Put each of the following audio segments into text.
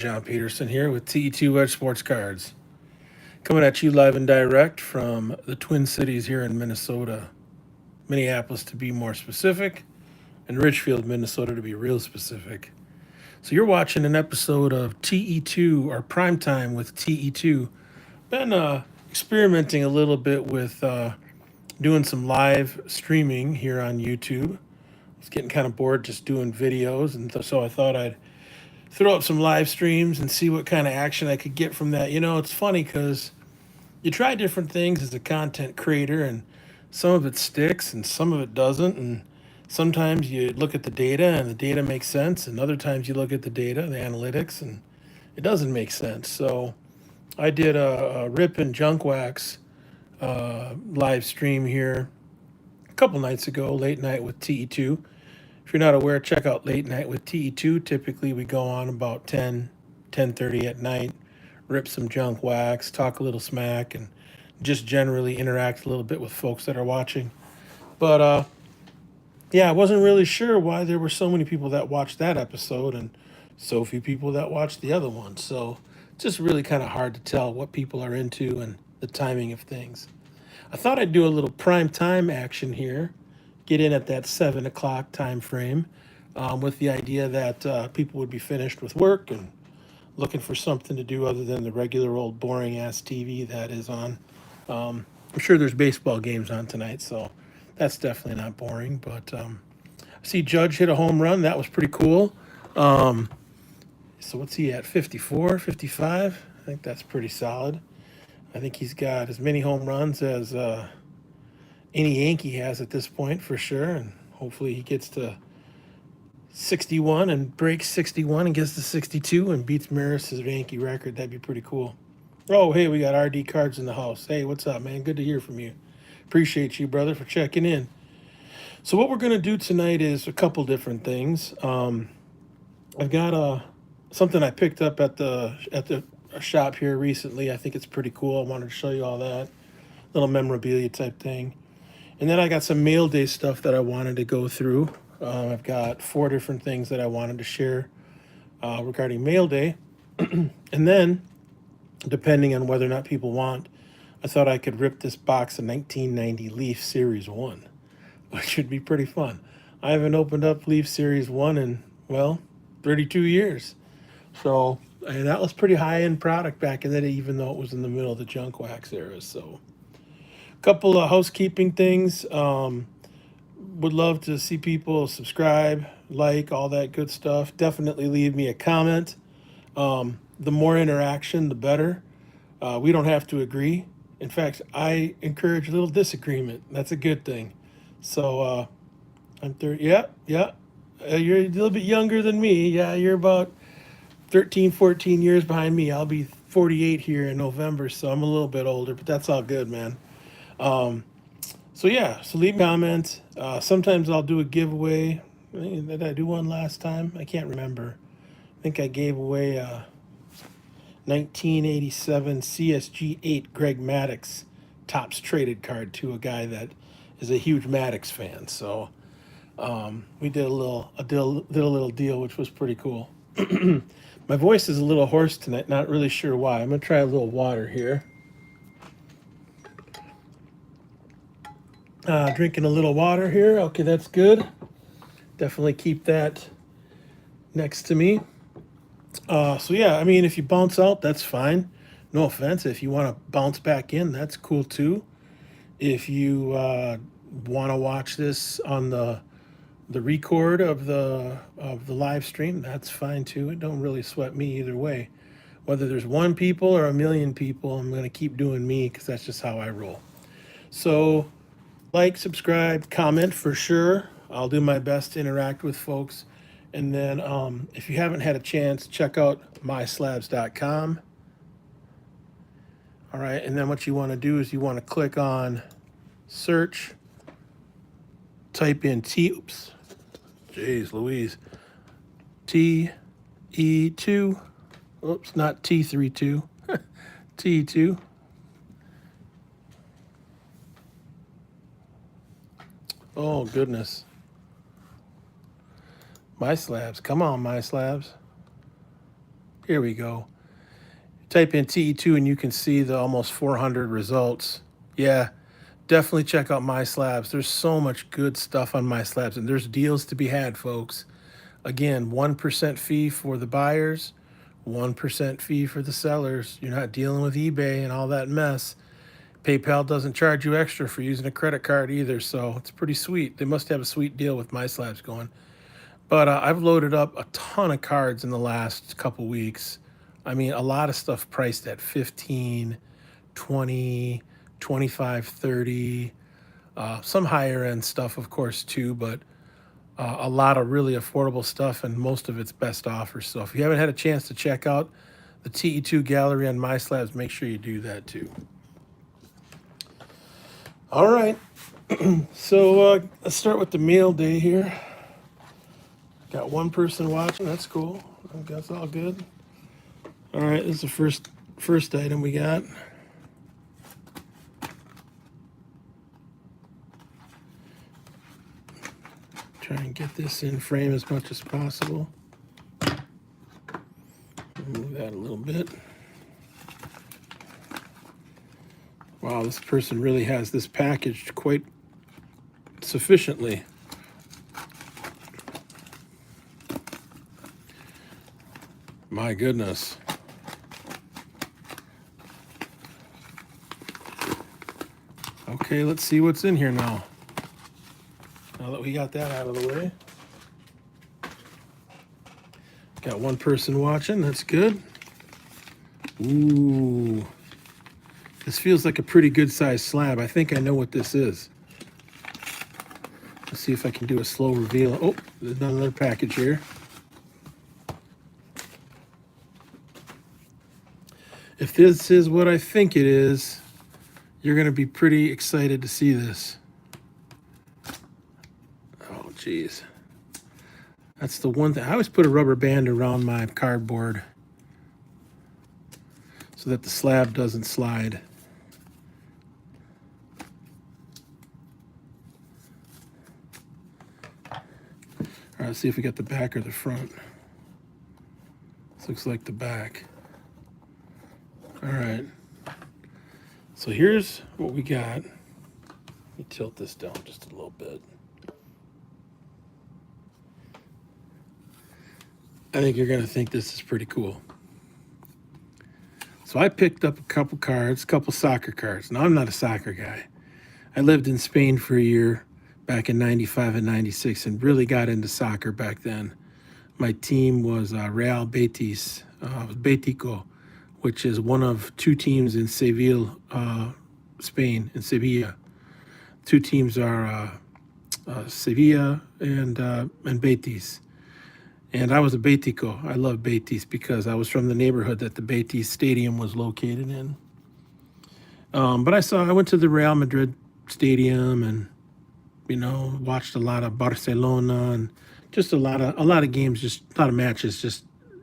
John Peterson here with TE2 Wedge Sports Cards. Coming at you live and direct from the Twin Cities here in Minnesota. Minneapolis to be more specific, and Richfield, Minnesota to be real specific. So you're watching an episode of TE2 or Primetime with TE2. Been experimenting a little bit with doing some live streaming here on YouTube. I was getting kind of bored just doing videos, and so I thought I'd throw up some live streams and see what kind of action I could get from that. You know, it's funny because you try different things as a content creator, and some of it sticks and some of it doesn't. And sometimes you look at the data and the data makes sense, and other times you look at the data, the analytics, and it doesn't make sense. So I did a Rippin junk wax live stream here a couple nights ago, late night with TE2. If you're not aware, check out Late Night with TE2. Typically, we go on about 10:30 at night, rip some junk wax, talk a little smack, and just generally interact a little bit with folks that are watching. But yeah, I wasn't really sure why there were so many people that watched that episode and so few people that watched the other one. So just really kind of hard to tell what people are into and the timing of things. I thought I'd do a little prime time action here, get in at that 7 o'clock time frame, with the idea that people would be finished with work and looking for something to do other than the regular old boring ass TV that is on. I'm sure there's baseball games on tonight, so that's definitely not boring. But I see Judge hit a home run. That was pretty cool. So what's he at? 54, 55? I think that's pretty solid. I think he's got as many home runs as any Yankee has at this point for sure, and hopefully he gets to 61 and breaks 61 and gets to 62 and beats Maris's Yankee record. That'd be pretty cool. Oh, hey, we got RD Cards in the house. Hey, what's up, man? Good to hear from you. Appreciate you, brother, for checking in. So what we're going to do tonight is a couple different things. I've got something I picked up at the shop here recently. I think it's pretty cool. I wanted to show you all that. Little memorabilia type thing. And then I got some mail day stuff that I wanted to go through. I've got 4 different things that I wanted to share regarding mail day. And then, depending on whether or not people want, I thought I could rip this box of 1990 Leaf Series 1, which should be pretty fun. I haven't opened up Leaf Series 1 in, well, 32 years. So, and that was pretty high-end product back in the day, even though it was in the middle of the junk wax era. So, couple of housekeeping things. Would love to see people subscribe, like, all that good stuff. Definitely leave me a comment. The more interaction, the better. We don't have to agree. In fact, I encourage a little disagreement. That's a good thing. So I'm 30. Yeah. You're a little bit younger than me. Yeah, you're about 13, 14 years behind me. I'll be 48 here in November, so I'm a little bit older, but that's all good, man. So yeah, so leave comments. Sometimes I'll do a giveaway. Did I do one last time? I can't remember. I think I gave away a 1987 CSG 8 Greg Maddux Topps traded card to a guy that is a huge Maddux fan. So we did a little deal, which was pretty cool. My voice is a little hoarse tonight. Not really sure why. I'm gonna try a little water here. Drinking a little water here. Okay, that's good. Definitely keep that next to me. So yeah, I mean, if you bounce out, that's fine. No offense. If you want to bounce back in, that's cool too. If you want to watch this on the record of the live stream, that's fine too. It don't really sweat me either way. Whether there's 1 people or 1,000,000 people, I'm gonna keep doing me because that's just how I roll. So like, subscribe, comment for sure. I'll do my best to interact with folks. And then if you haven't had a chance, check out myslabs.com. All right, and then what you want to do is you want to click on search, type in oops, jeez Louise, TE2, oops, not T32, T2. Oh, goodness. My Slabs. Come on, My Slabs. Here we go. Type in TE2 and you can see the almost 400 results. Yeah, definitely check out My Slabs. There's so much good stuff on My Slabs, and there's deals to be had, folks. Again, 1% fee for the buyers, 1% fee for the sellers. You're not dealing with eBay and all that mess. PayPal doesn't charge you extra for using a credit card either, so it's pretty sweet. They must have a sweet deal with My Slabs going. But I've loaded up a ton of cards in the last couple weeks. I mean, a lot of stuff priced at 15, 20, 25, 30. Some higher end stuff, of course, too, but a lot of really affordable stuff, and most of it's best offers. So if you haven't had a chance to check out the TE2 gallery on My Slabs, make sure you do that too. All right, so let's start with the meal day here. Got one person watching. That's cool. I think that's all good. All right, this is the first item we got. Try and get this in frame as much as possible. Move that a little bit. Wow, this person really has this packaged quite sufficiently. My goodness. Okay, let's see what's in here now. Now that we got that out of the way. Got one person watching, that's good. Ooh. This feels like a pretty good sized slab. I think I know what this is. Let's see if I can do a slow reveal. Oh, there's another package here. If this is what I think it is, you're going to be pretty excited to see this. Oh, geez. That's the one thing. I always put a rubber band around my cardboard so that the slab doesn't slide. All right, let's see if we got the back or the front. This looks like the back. All right. So here's what we got. Let me tilt this down just a little bit. I think you're going to think this is pretty cool. So I picked up a couple cards, a couple soccer cards. Now, I'm not a soccer guy. I lived in Spain for a year back in 95 and 96 and really got into soccer back then. My team was Real Betis, Betico, which is one of two teams in Seville, Spain, in Sevilla. Two teams are Sevilla and Betis. And I was a Betico. I love Betis because I was from the neighborhood that the Betis Stadium was located in. But I went to the Real Madrid Stadium and, watched a lot of Barcelona and just a lot of games, just a lot of matches,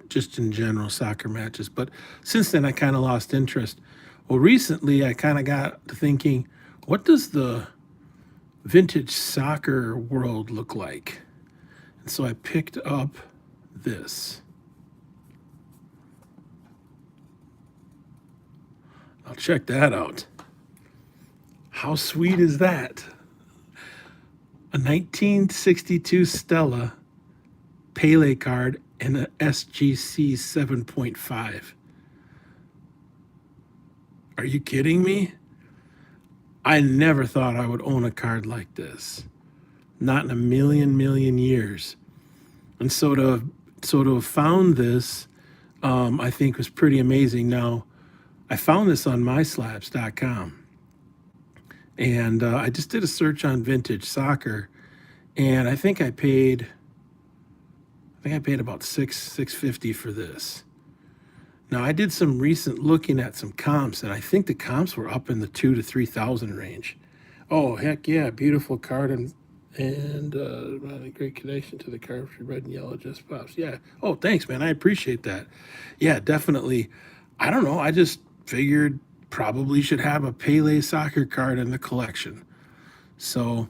just in general, soccer matches. But since then, I kind of lost interest. Well, recently, I kind of got to thinking, what does the vintage soccer world look like? And so I picked up this. I'll check that out. How sweet is that? A 1962 Stella Pele card and a SGC 7.5. Are you kidding me? I never thought I would own a card like this. Not in a million years. And so to have found this, I think was pretty amazing. Now, I found this on myslabs.com. And I just did a search on vintage soccer, and I think I paid about $650 for this. Now, I did some recent looking at some comps, and I think the comps were up in the $2,000 to $3,000 range. Oh, heck yeah, beautiful card and a great connection to the card for red and yellow just pops. Yeah. Oh, thanks, man. I appreciate that. Yeah, definitely. I don't know. I just figured probably should have a Pele soccer card in the collection. So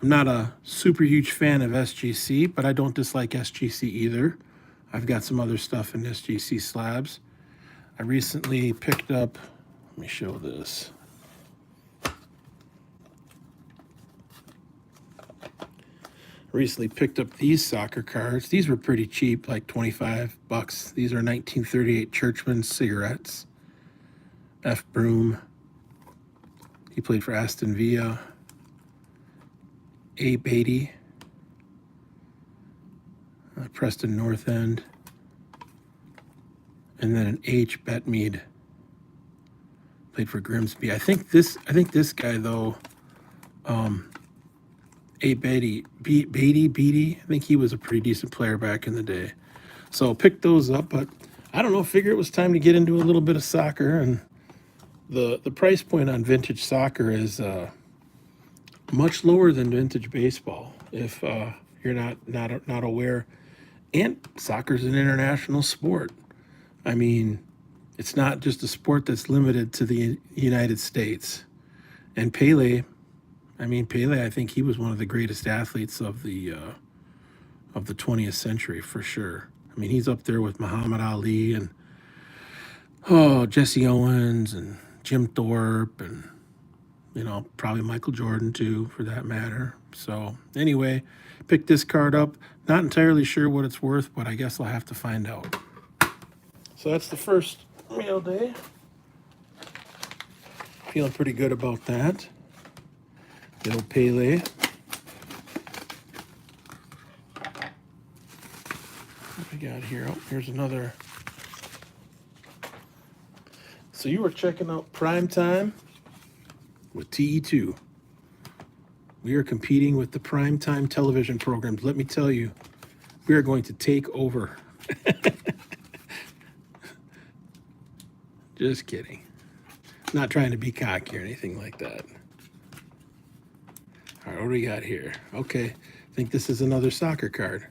I'm not a super huge fan of SGC, but I don't dislike SGC either. I've got some other stuff in SGC slabs. I recently picked up, let me show this. Recently picked up these soccer cards. These were pretty cheap, like 25 bucks. These are 1938 Churchman cigarettes. F. Broom. He played for Aston Villa. A. Beatty. Preston North End. And then an H. Betmead. Played for Grimsby. I think this guy though, A. Beatty, I think he was a pretty decent player back in the day. So picked those up, but I don't know, figure it was time to get into a little bit of soccer, and the price point on vintage soccer is much lower than vintage baseball, if you're not aware. And soccer's an international sport. I mean, it's not just a sport that's limited to the United States. And Pele, I think he was one of the greatest athletes of the 20th century for sure. I mean, he's up there with Muhammad Ali and Jesse Owens and Jim Thorpe and probably Michael Jordan too, for that matter. So anyway, picked this card up. Not entirely sure what it's worth, but I guess I'll have to find out. So that's the first mail day. Feeling pretty good about that. Little Pele. What we got here? Oh, here's another. So you were checking out Prime Time with TE2. We are competing with the primetime television programs. Let me tell you, we are going to take over. Just kidding. Not trying to be cocky or anything like that. All right, what do we got here? Okay, I think this is another soccer card.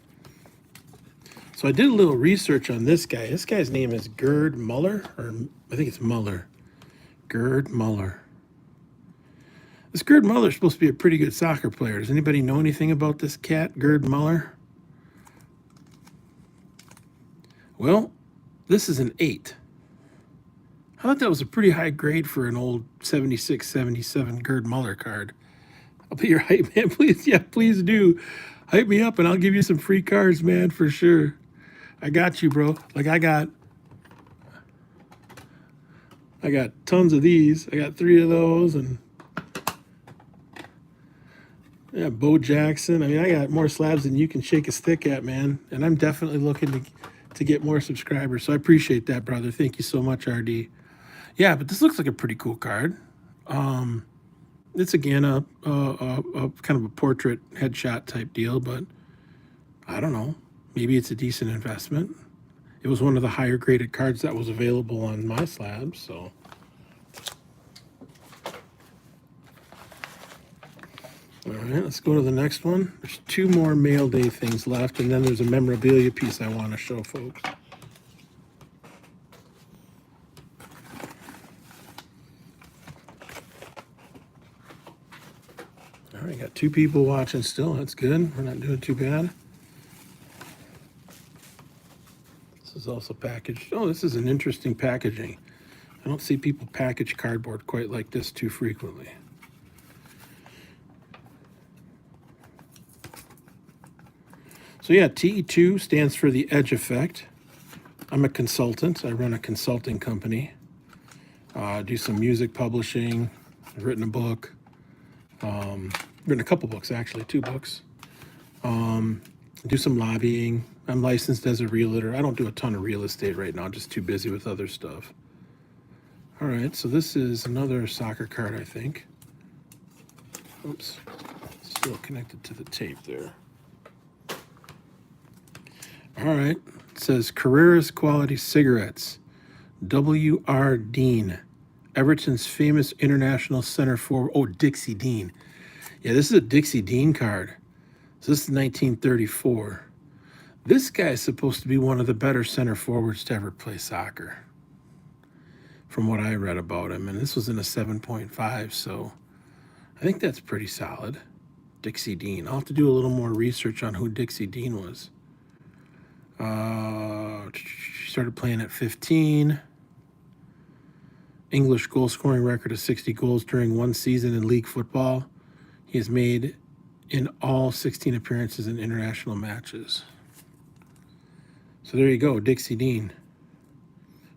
So I did a little research on this guy. This guy's name is Gerd Muller, or I think it's Muller. Gerd Muller. This Gerd Muller is supposed to be a pretty good soccer player. Does anybody know anything about this cat, Gerd Muller? Well, this is an 8. I thought that was a pretty high grade for an old 76, 77 Gerd Muller card. I'll be your hype man, please. Yeah, please do. Hype me up and I'll give you some free cards, man, for sure. I got you, bro. Like I got tons of these. I got 3 of those, and yeah, Bo Jackson. I mean, I got more slabs than you can shake a stick at, man. And I'm definitely looking to get more subscribers. So I appreciate that, brother. Thank you so much, RD. Yeah, but this looks like a pretty cool card. It's again a kind of a portrait headshot type deal, but I don't know. Maybe it's a decent investment. It was one of the higher graded cards that was available on my slabs, so. All right, let's go to the next one. There's 2 more mail day things left, and then there's a memorabilia piece I want to show folks. All right, got 2 people watching still. That's good. We're not doing too bad. This is also packaged. Oh, this is an interesting packaging. I don't see people package cardboard quite like this too frequently. So yeah, TE2 stands for the Edge Effect. I'm a consultant. I run a consulting company. Do some music publishing. I've written a book. Written a couple books, actually, 2 books. Do some lobbying. I'm licensed as a realtor. I don't do a ton of real estate right now, just too busy with other stuff. All right, so this is another soccer card, I think. Oops, still connected to the tape there. All right, it says Carreras Quality Cigarettes, W.R. Dean, Everton's famous international center forward. Oh, Dixie Dean. Yeah, this is a Dixie Dean card. So this is 1934. This guy is supposed to be one of the better center forwards to ever play soccer, from what I read about him. And this was in a 7.5, so I think that's pretty solid. Dixie Dean. I'll have to do a little more research on who Dixie Dean was. Started playing at 15. English goal scoring record of 60 goals during one season in league football. He has made in all 16 appearances in international matches. So there you go, Dixie Dean.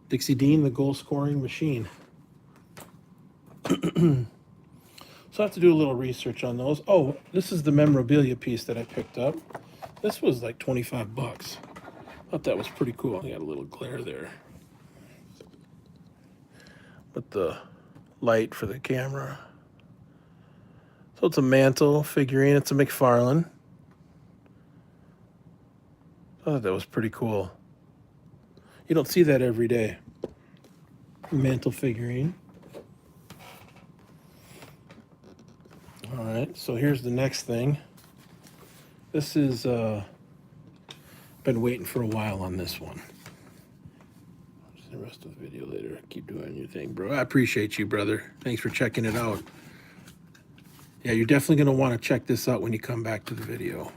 Dixie Dean, the goal scoring machine. So I have to do a little research on those. Oh, this is the memorabilia piece that I picked up. This was like 25 bucks. Thought that was pretty cool. I got a little glare there. With the light for the camera. So it's a Mantle figurine. It's a McFarlane. I thought that was pretty cool. You don't see that every day. Mantle figurine. All right, so here's the next thing. This is, been waiting for a while on this one. See the rest of the video later. Keep doing your thing, bro. I appreciate you, brother. Thanks for checking it out. Yeah, you're definitely going to want to check this out when you come back to the video.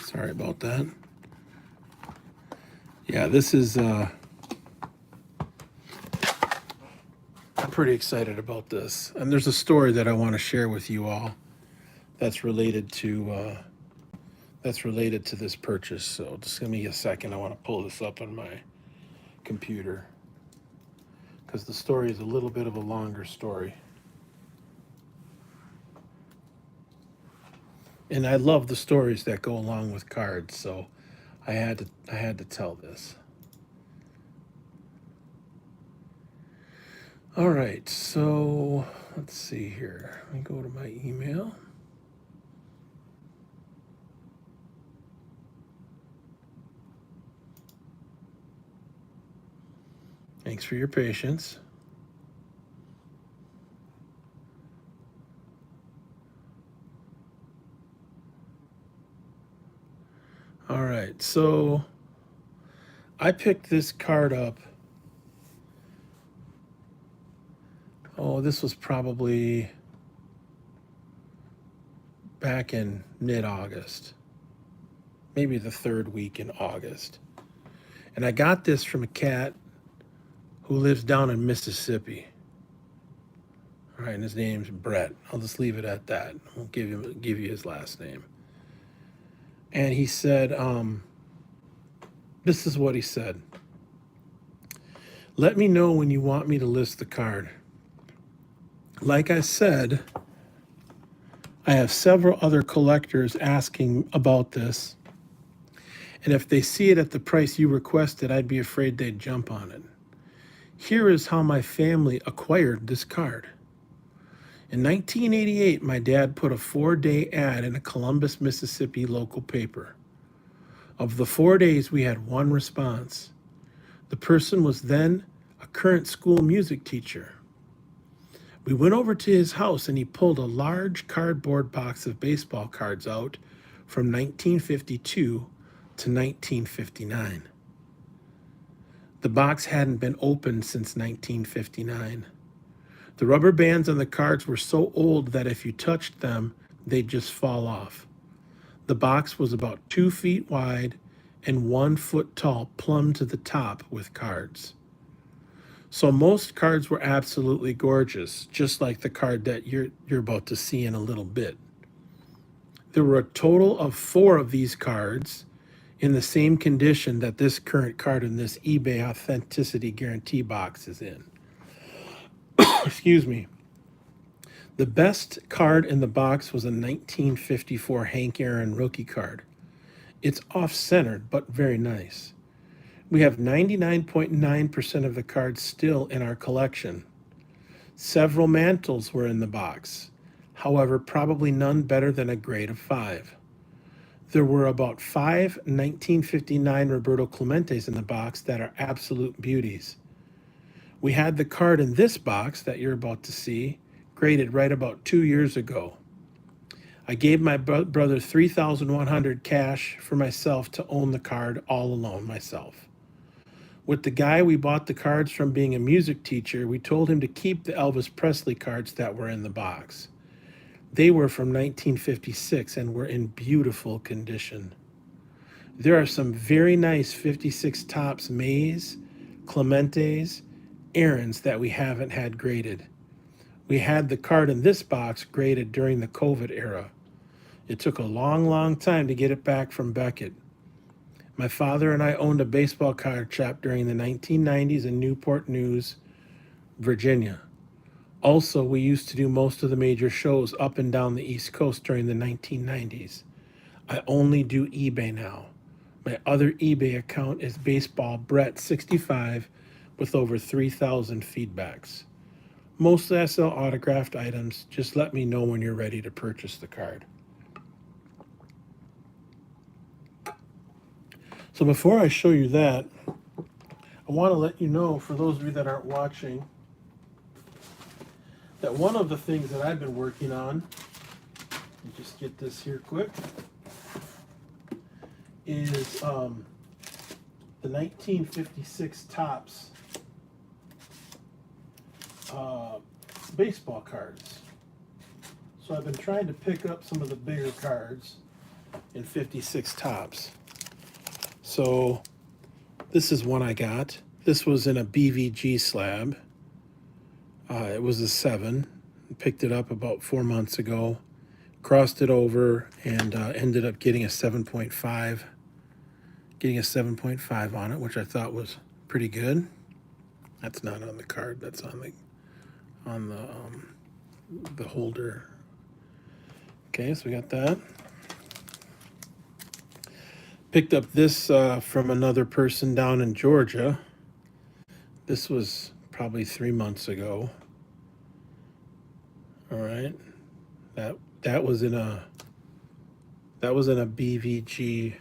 Sorry about that. Yeah, this is, I'm pretty excited about this. And there's a story that I want to share with you all that's related to this purchase. So just give me a second. I want to pull this up on my computer because the story is a little bit of a longer story. And I love the stories that go along with cards, so I had to tell this. All right, so let's see here. Let me go to my email. Thanks for your patience. All right, so I picked this card up. Oh, this was probably back in mid-August, maybe the third week in August. And I got this from a cat who lives down in Mississippi. All right, and his name's Brett. I'll just leave it at that. I won't give you his last name. And he said, this is what he said. Let me know when you want me to list the card. Like I said, I have several other collectors asking about this. And if they see it at the price you requested, I'd be afraid they'd jump on it. Here is how my family acquired this card. In 1988, my dad put a 4-day ad in a Columbus, Mississippi local paper. Of the 4 days, we had one response. The person was then a current school music teacher. We went over to his house and he pulled a large cardboard box of baseball cards out from 1952 to 1959. The box hadn't been opened since 1959. The rubber bands on the cards were so old that if you touched them, they'd just fall off. The box was about 2 feet wide and 1 foot tall, plumb to the top with cards. So most cards were absolutely gorgeous, just like the card that you're about to see in a little bit. There were a total of 4 of these cards in the same condition that this current card in this eBay Authenticity Guarantee box is in. Excuse me. The best card in the box was a 1954 Hank Aaron rookie card. It's off-centered, but very nice. We have 99.9% of the cards still in our collection. Several mantles were in the box. However, probably none better than a grade of 5. There were about 5 1959 Roberto Clementes in the box that are absolute beauties. We had the card in this box that you're about to see graded right about 2 years ago. I gave my brother $3,100 cash for myself to own the card all alone myself. With the guy we bought the cards from being a music teacher, we told him to keep the Elvis Presley cards that were in the box. They were from 1956 and were in beautiful condition. There are some very nice 56 tops Mays, Clementes, Aaron's that we haven't had graded. We had the card in this box graded during the COVID era. It took a long time to get it back from Beckett. My father and I owned a baseball card shop during the 1990s in Newport News, Virginia. Also, we used to do most of the major shows up and down the East Coast during the 1990s. I only do eBay now. My other eBay account is Baseball Brett 65 with over 3,000 feedbacks. Mostly I sell autographed items. Just let me know when you're ready to purchase the card. So before I show you that, I want to let you know, for those of you that aren't watching, that one of the things that I've been working on, let me just get this here quick, is the 1956 Topps baseball cards. So I've been trying to pick up some of the bigger cards in 56 Topps. So this is one I got. This was in a BVG slab. It was a 7. Picked it up about 4 months ago. Crossed it over and ended up getting a 7.5. Getting a 7.5 on it, which I thought was pretty good. That's not on the card. That's on the holder. Okay, so we got that. Picked up this from another person down in Georgia. This was probably 3 months ago. All right, that was in a BVG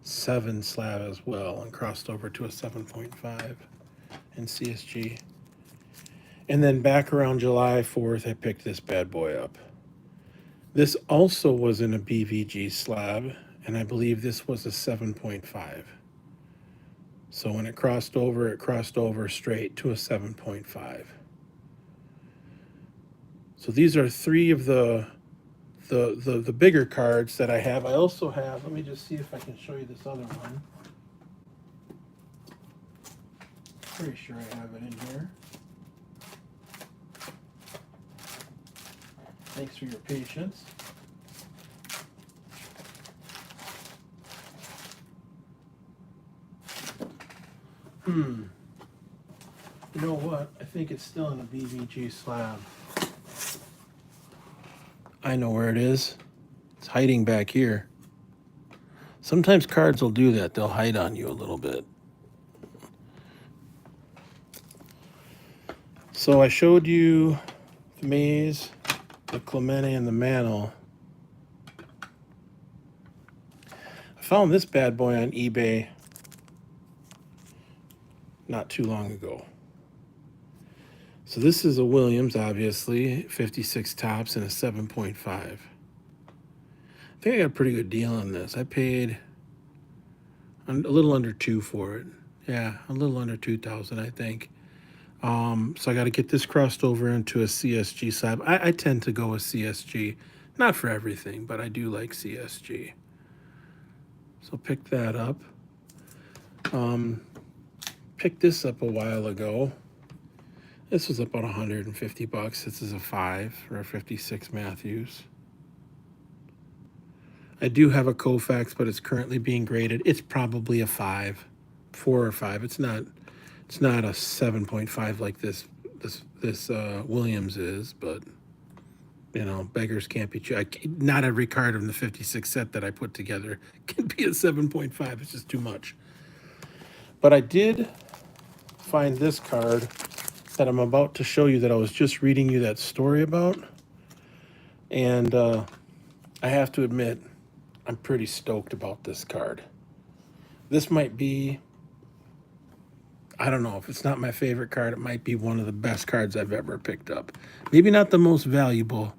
7 slab as well, and crossed over to a 7.5 in CSG. And then back around July 4th, I picked this bad boy up. This also was in a BVG slab, and I believe this was a 7.5. So when it crossed over straight to a 7.5. So these are 3 of the bigger cards that I have. I also have, let me just see if I can show you this other one. Pretty sure I have it in here. Thanks for your patience. You know what? I think it's still in a BVG slab. I know where it is. It's hiding back here. Sometimes cards will do that. They'll hide on you a little bit. So I showed you the Mays, the Clemente, and the Mantle. I found this bad boy on eBay not too long ago. So this is a Williams, obviously, 56 Topps and a 7.5. I think I got a pretty good deal on this. I paid a little under 2 for it. Yeah, a little under 2,000, I think. So I got to get this crossed over into a CSG slab. I tend to go with CSG, not for everything, but I do like CSG. So pick that up. Picked this up a while ago. This was about $150. This is a 5 or a 56 Matthews. I do have a Koufax, but it's currently being graded. It's probably a 4 or 5. It's not a 7.5 like this Williams is, but you know, beggars can't be choosers. Not every card in the 56 set that I put together can be a 7.5. It's just too much. But I did find this card that I'm about to show you that I was just reading you that story about. And I have to admit, I'm pretty stoked about this card. This might be, I don't know, if it's not my favorite card, it might be one of the best cards I've ever picked up. Maybe not the most valuable,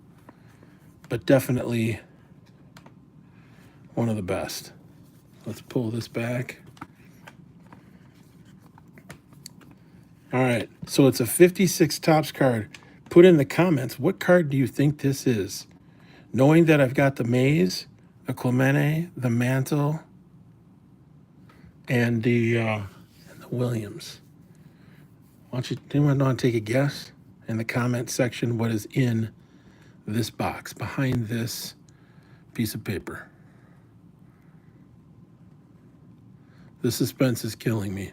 but definitely one of the best. Let's pull this back. All right, so it's a 56 Topps card. Put in the comments, what card do you think this is? Knowing that I've got the Maze, the Clemens, the Mantle, and the Williams. Anyone want to take a guess in the comment section what is in this box, behind this piece of paper? The suspense is killing me.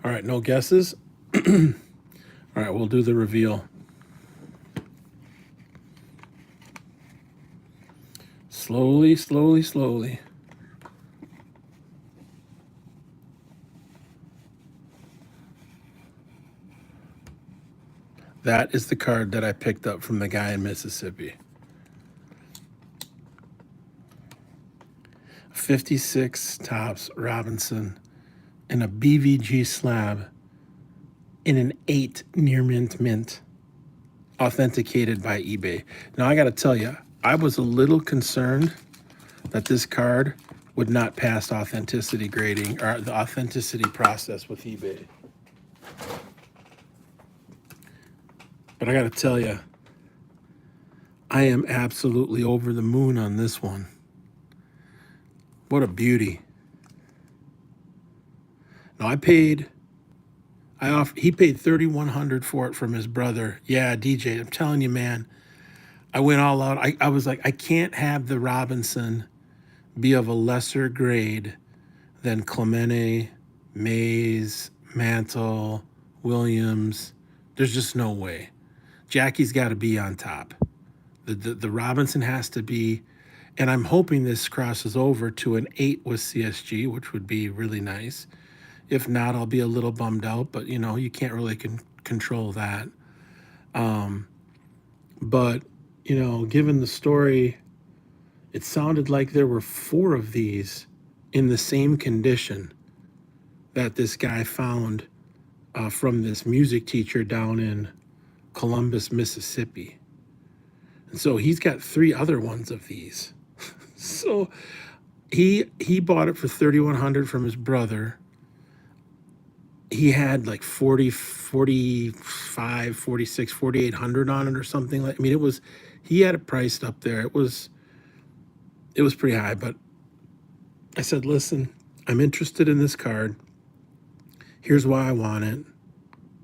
All right, no guesses? All right, we'll do the reveal. Slowly, slowly, slowly. That is the card that I picked up from the guy in Mississippi. 56 Topps Robinson in a BVG slab in an 8 near mint, authenticated by eBay. Now I got to tell you, I was a little concerned that this card would not pass authenticity grading or the authenticity process with eBay. But I got to tell you, I am absolutely over the moon on this one. What a beauty. Now he paid $3,100 for it from his brother. Yeah, DJ, I'm telling you, man, I went all out. I was like, I can't have the Robinson be of a lesser grade than Clemens, Mays, Mantle, Williams. There's just no way. Jackie's got to be on top. The Robinson has to be, and I'm hoping this crosses over to an 8 with CSG, which would be really nice. If not, I'll be a little bummed out, but, you know, you can't really control that. But, you know, given the story, it sounded like there were 4 of these in the same condition that this guy found from this music teacher down in Columbus, Mississippi. And so he's got 3 other ones of these. So he bought it for $3,100 from his brother. He had like 45, 46, 4,800 on it or something. Like, I mean, he had it priced up there. It was pretty high, but I said, listen, I'm interested in this card. Here's why I want it.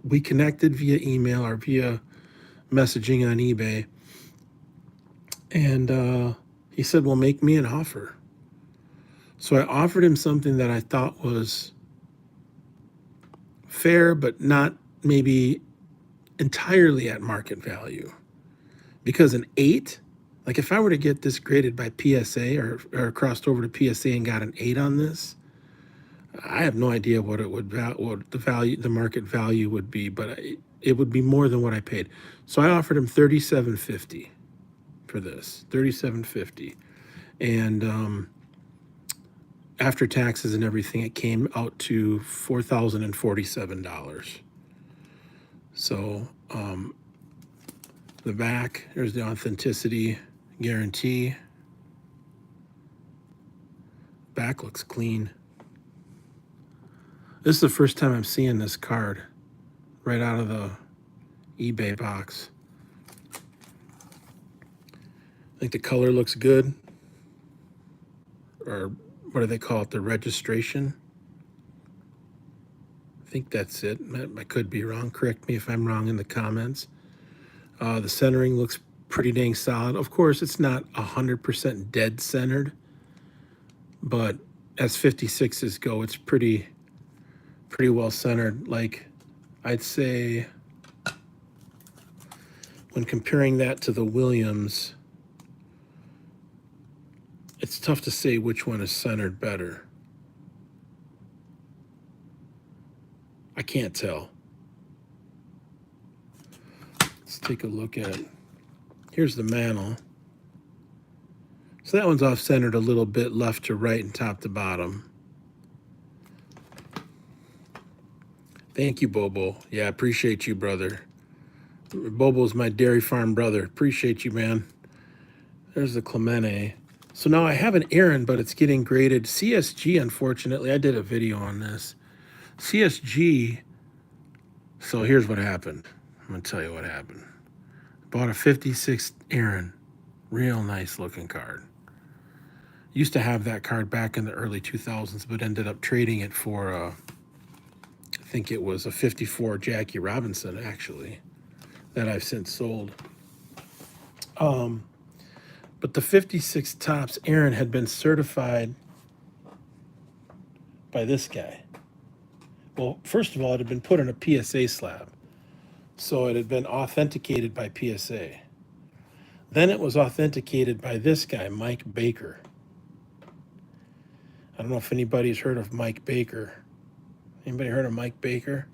We connected via email or via messaging on eBay. And he said, well, make me an offer. So I offered him something that I thought was fair, but not maybe entirely at market value. Because an 8, like if I were to get this graded by PSA or crossed over to PSA and got an 8 on this, I have no idea what it would what the market value would be, but it would be more than what I paid. So I offered him $3,750 for this, $3,750, and after taxes and everything, it came out to $4,047. So the back, there's the authenticity guarantee. Back looks clean. This is the first time I'm seeing this card right out of the eBay box. I think the color looks good. Or what do they call it? The registration. I think that's it. I could be wrong. Correct me if I'm wrong in the comments. The centering looks pretty dang solid. Of course, it's not 100% dead centered, but as 56s go, it's pretty well centered. Like, I'd say when comparing that to the Williams, it's tough to say which one is centered better. I can't tell. Let's take a look at it. Here's the Mantle. So that one's off-centered a little bit left to right and top to bottom. Thank you, Bobo. Yeah, appreciate you, brother. Bobo's my dairy farm brother. Appreciate you, man. There's the Clemens. So now I have an Aaron, but it's getting graded. CSG, unfortunately, I did a video on this. CSG, so here's what happened. I'm going to tell you what happened. Bought a 56 Aaron. Real nice looking card. Used to have that card back in the early 2000s, but ended up trading it for, I think it was a 54 Jackie Robinson, actually, that I've since sold. But the 56 Topps Aaron had been certified by this guy. Well, first of all, it had been put in a PSA slab. So it had been authenticated by PSA. Then it was authenticated by this guy, Mike Baker. I don't know if anybody's heard of Mike Baker. Anybody heard of Mike Baker?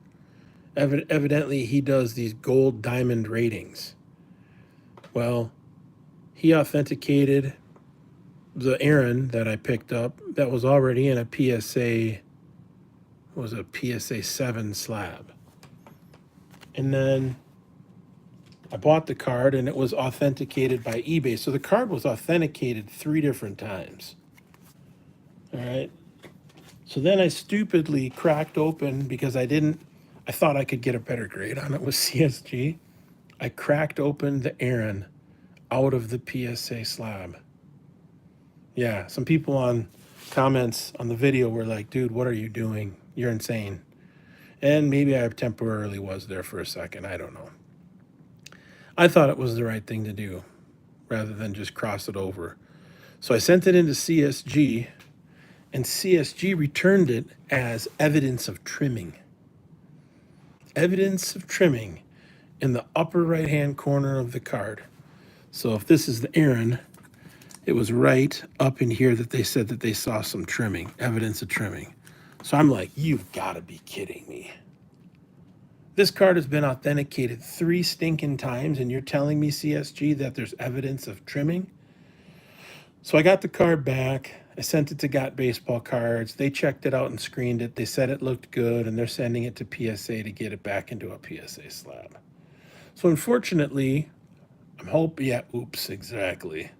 Evidently, he does these gold diamond ratings. Well, he authenticated the Aaron that I picked up that was already in a PSA, was a PSA 7 slab. And then I bought the card and it was authenticated by eBay. So the card was authenticated 3 different times. All right. So then I stupidly cracked open because I thought I could get a better grade on it with CSG. I cracked open the Aaron out of the PSA slab. Yeah, some people on comments on the video were like, dude, what are you doing? You're insane. And maybe I temporarily was there for a second. I don't know. I thought it was the right thing to do rather than just cross it over. So I sent it into CSG, and CSG returned it as evidence of trimming. Evidence of trimming in the upper right-hand corner of the card. So if this is the Aaron, it was right up in here that they said that they saw some trimming, evidence of trimming. So I'm like, you've got to be kidding me. This card has been authenticated 3 stinking times, and you're telling me, CSG, that there's evidence of trimming? So I got the card back. I sent it to Got Baseball Cards. They checked it out and screened it. They said it looked good, and they're sending it to PSA to get it back into a PSA slab. So unfortunately, I'm hoping, yeah, oops, exactly.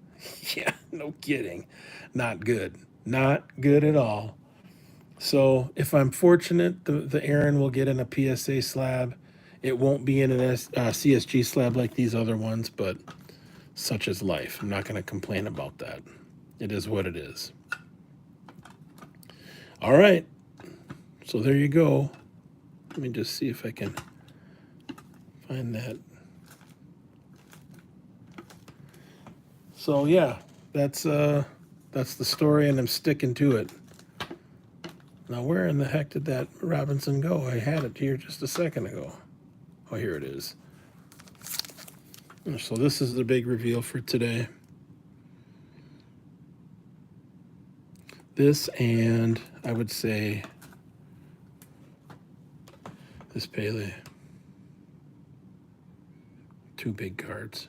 Yeah, no kidding. Not good. Not good at all. So if I'm fortunate, the Aaron will get in a PSA slab. It won't be in an CSG slab like these other ones, but such is life. I'm not going to complain about that. It is what it is. All right. So there you go. Let me just see if I can find that. So yeah, that's the story, and I'm sticking to it. Now, where in the heck did that Robinson go? I had it here just a second ago. Oh, here it is. So this is the big reveal for today. This, and I would say this Pele. 2 big cards.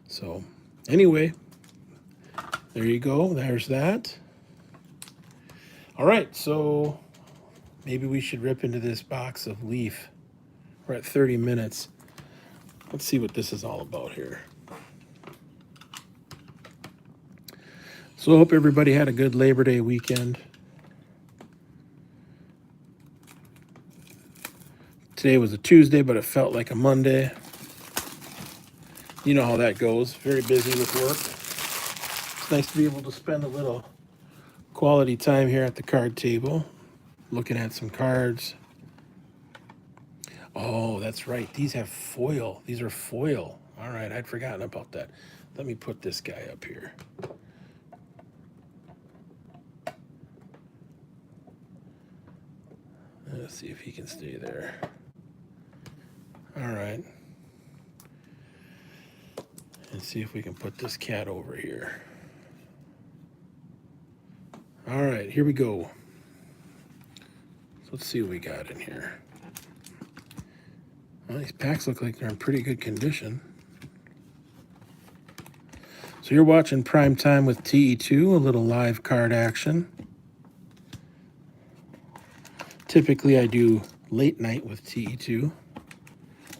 So anyway, there you go. There's that. All right, so maybe we should rip into this box of Leaf. We're at 30 minutes. Let's see what this is all about here. So I hope everybody had a good Labor Day weekend. Today was a Tuesday, but it felt like a Monday. You know how that goes. Very busy with work. It's nice to be able to spend a little quality time here at the card table, looking at some cards. Oh, that's right. These have foil. These are foil. All right, I'd forgotten about that. Let me put this guy up here. Let's see if he can stay there. All right. And see if we can put this cat over here. All right, here we go. So let's see what we got in here. Well, these packs look like they're in pretty good condition. So you're watching Prime Time with TE2, a little live card action. Typically I do late night with TE2,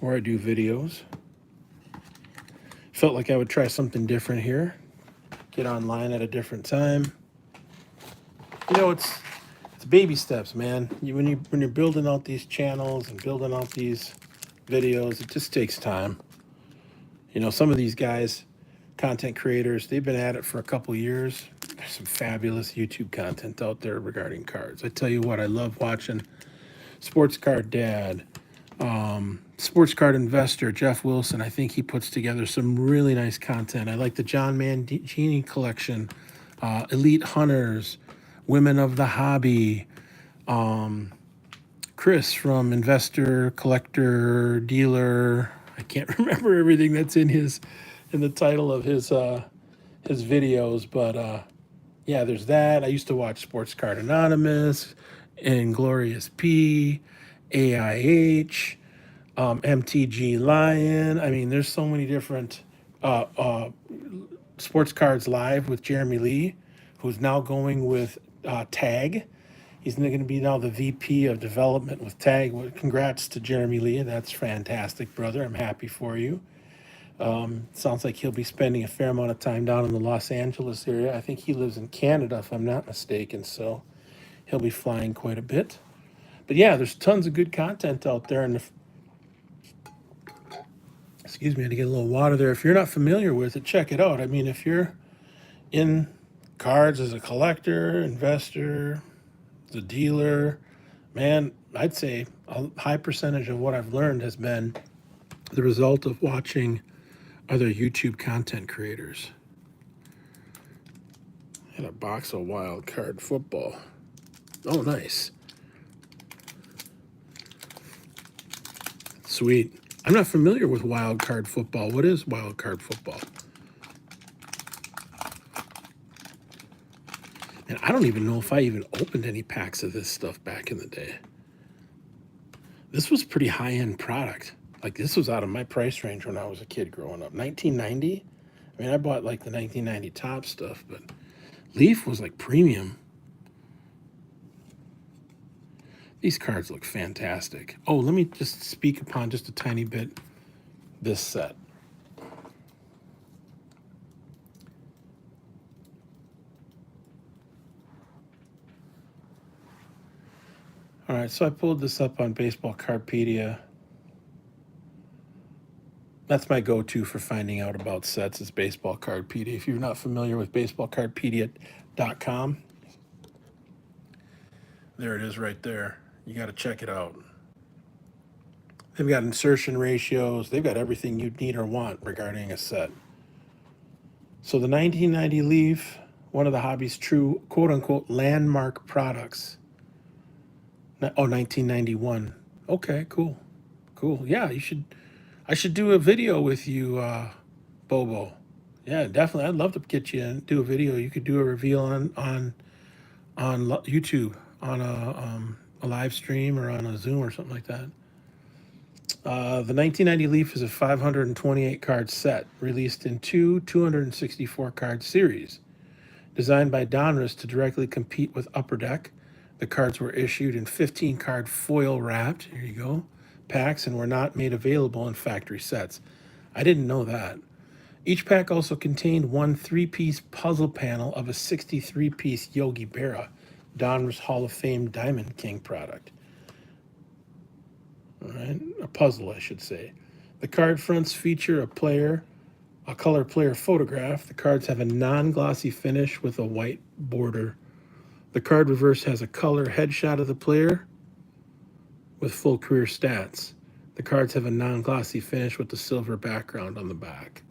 or I do videos. Felt like I would try something different here. Get online at a different time. You know, it's baby steps, man. When you're building out these channels and building out these videos, it just takes time. You know, some of these guys, content creators, they've been at it for a couple years. There's some fabulous YouTube content out there regarding cards. I tell you what, I love watching Sports Card Dad, Sports Card Investor, Jeff Wilson. I think he puts together some really nice content. I like the John Mangini collection, Elite Hunters, Women of the Hobby, Chris from Investor, Collector, Dealer. I can't remember everything that's in the title of his videos, but yeah, there's that. I used to watch Sports Card Anonymous, Inglorious P, AIH, MTG Lion. I mean, there's so many different Sports Cards Live with Jeremy Lee, who's now going with Tag. He's going to be now the VP of development with Tag. Well, congrats to Jeremy Lee. That's fantastic, brother. I'm happy for you. Sounds like he'll be spending a fair amount of time down in the Los Angeles area. I think he lives in Canada, if I'm not mistaken, so he'll be flying quite a bit. But yeah, there's tons of good content out there. And excuse me, I had to get a little water there. If you're not familiar with it, check it out. I mean, if you're in cards as a collector, investor, as a dealer, man, I'd say a high percentage of what I've learned has been the result of watching other YouTube content creators. And a box of wild card football. Oh, nice. Sweet. I'm not familiar with wild card football. What is wild card football? And I don't even know if I even opened any packs of this stuff back in the day. This was pretty high-end product. Like, this was out of my price range when I was a kid growing up. 1990? I mean, I bought like the 1990 top stuff, but Leaf was like premium. These cards look fantastic. Oh, let me just speak upon just a tiny bit this set. All right, so I pulled this up on Baseball Cardpedia. That's my go-to for finding out about sets is Baseball Cardpedia. If you're not familiar with baseballcardpedia.com, there it is right there. You got to check it out. They've got insertion ratios. They've got everything you'd need or want regarding a set. So the 1990 Leaf, one of the hobby's true quote-unquote landmark products. Oh, 1991. Okay, cool. Cool. Yeah, I should do a video with you, Bobo. Yeah, definitely. I'd love to get you and do a video. You could do a reveal on YouTube, on a live stream or on a Zoom or something like that. The 1990 Leaf is a 528 card set released in two 264 card series. Designed by Donruss to directly compete with Upper Deck, the cards were issued in 15 card foil wrapped, here you go, packs and were not made available in factory sets. I didn't know that. Each pack also contained one 3-piece puzzle panel of a 63-piece Yogi Berra, Donruss Hall of Fame Diamond King product. All right, a puzzle, I should say. The card fronts feature a color player photograph. The cards have a non-glossy finish with a white border. The card reverse has a color headshot of the player with full career stats. The cards have a non-glossy finish with the silver background on the back.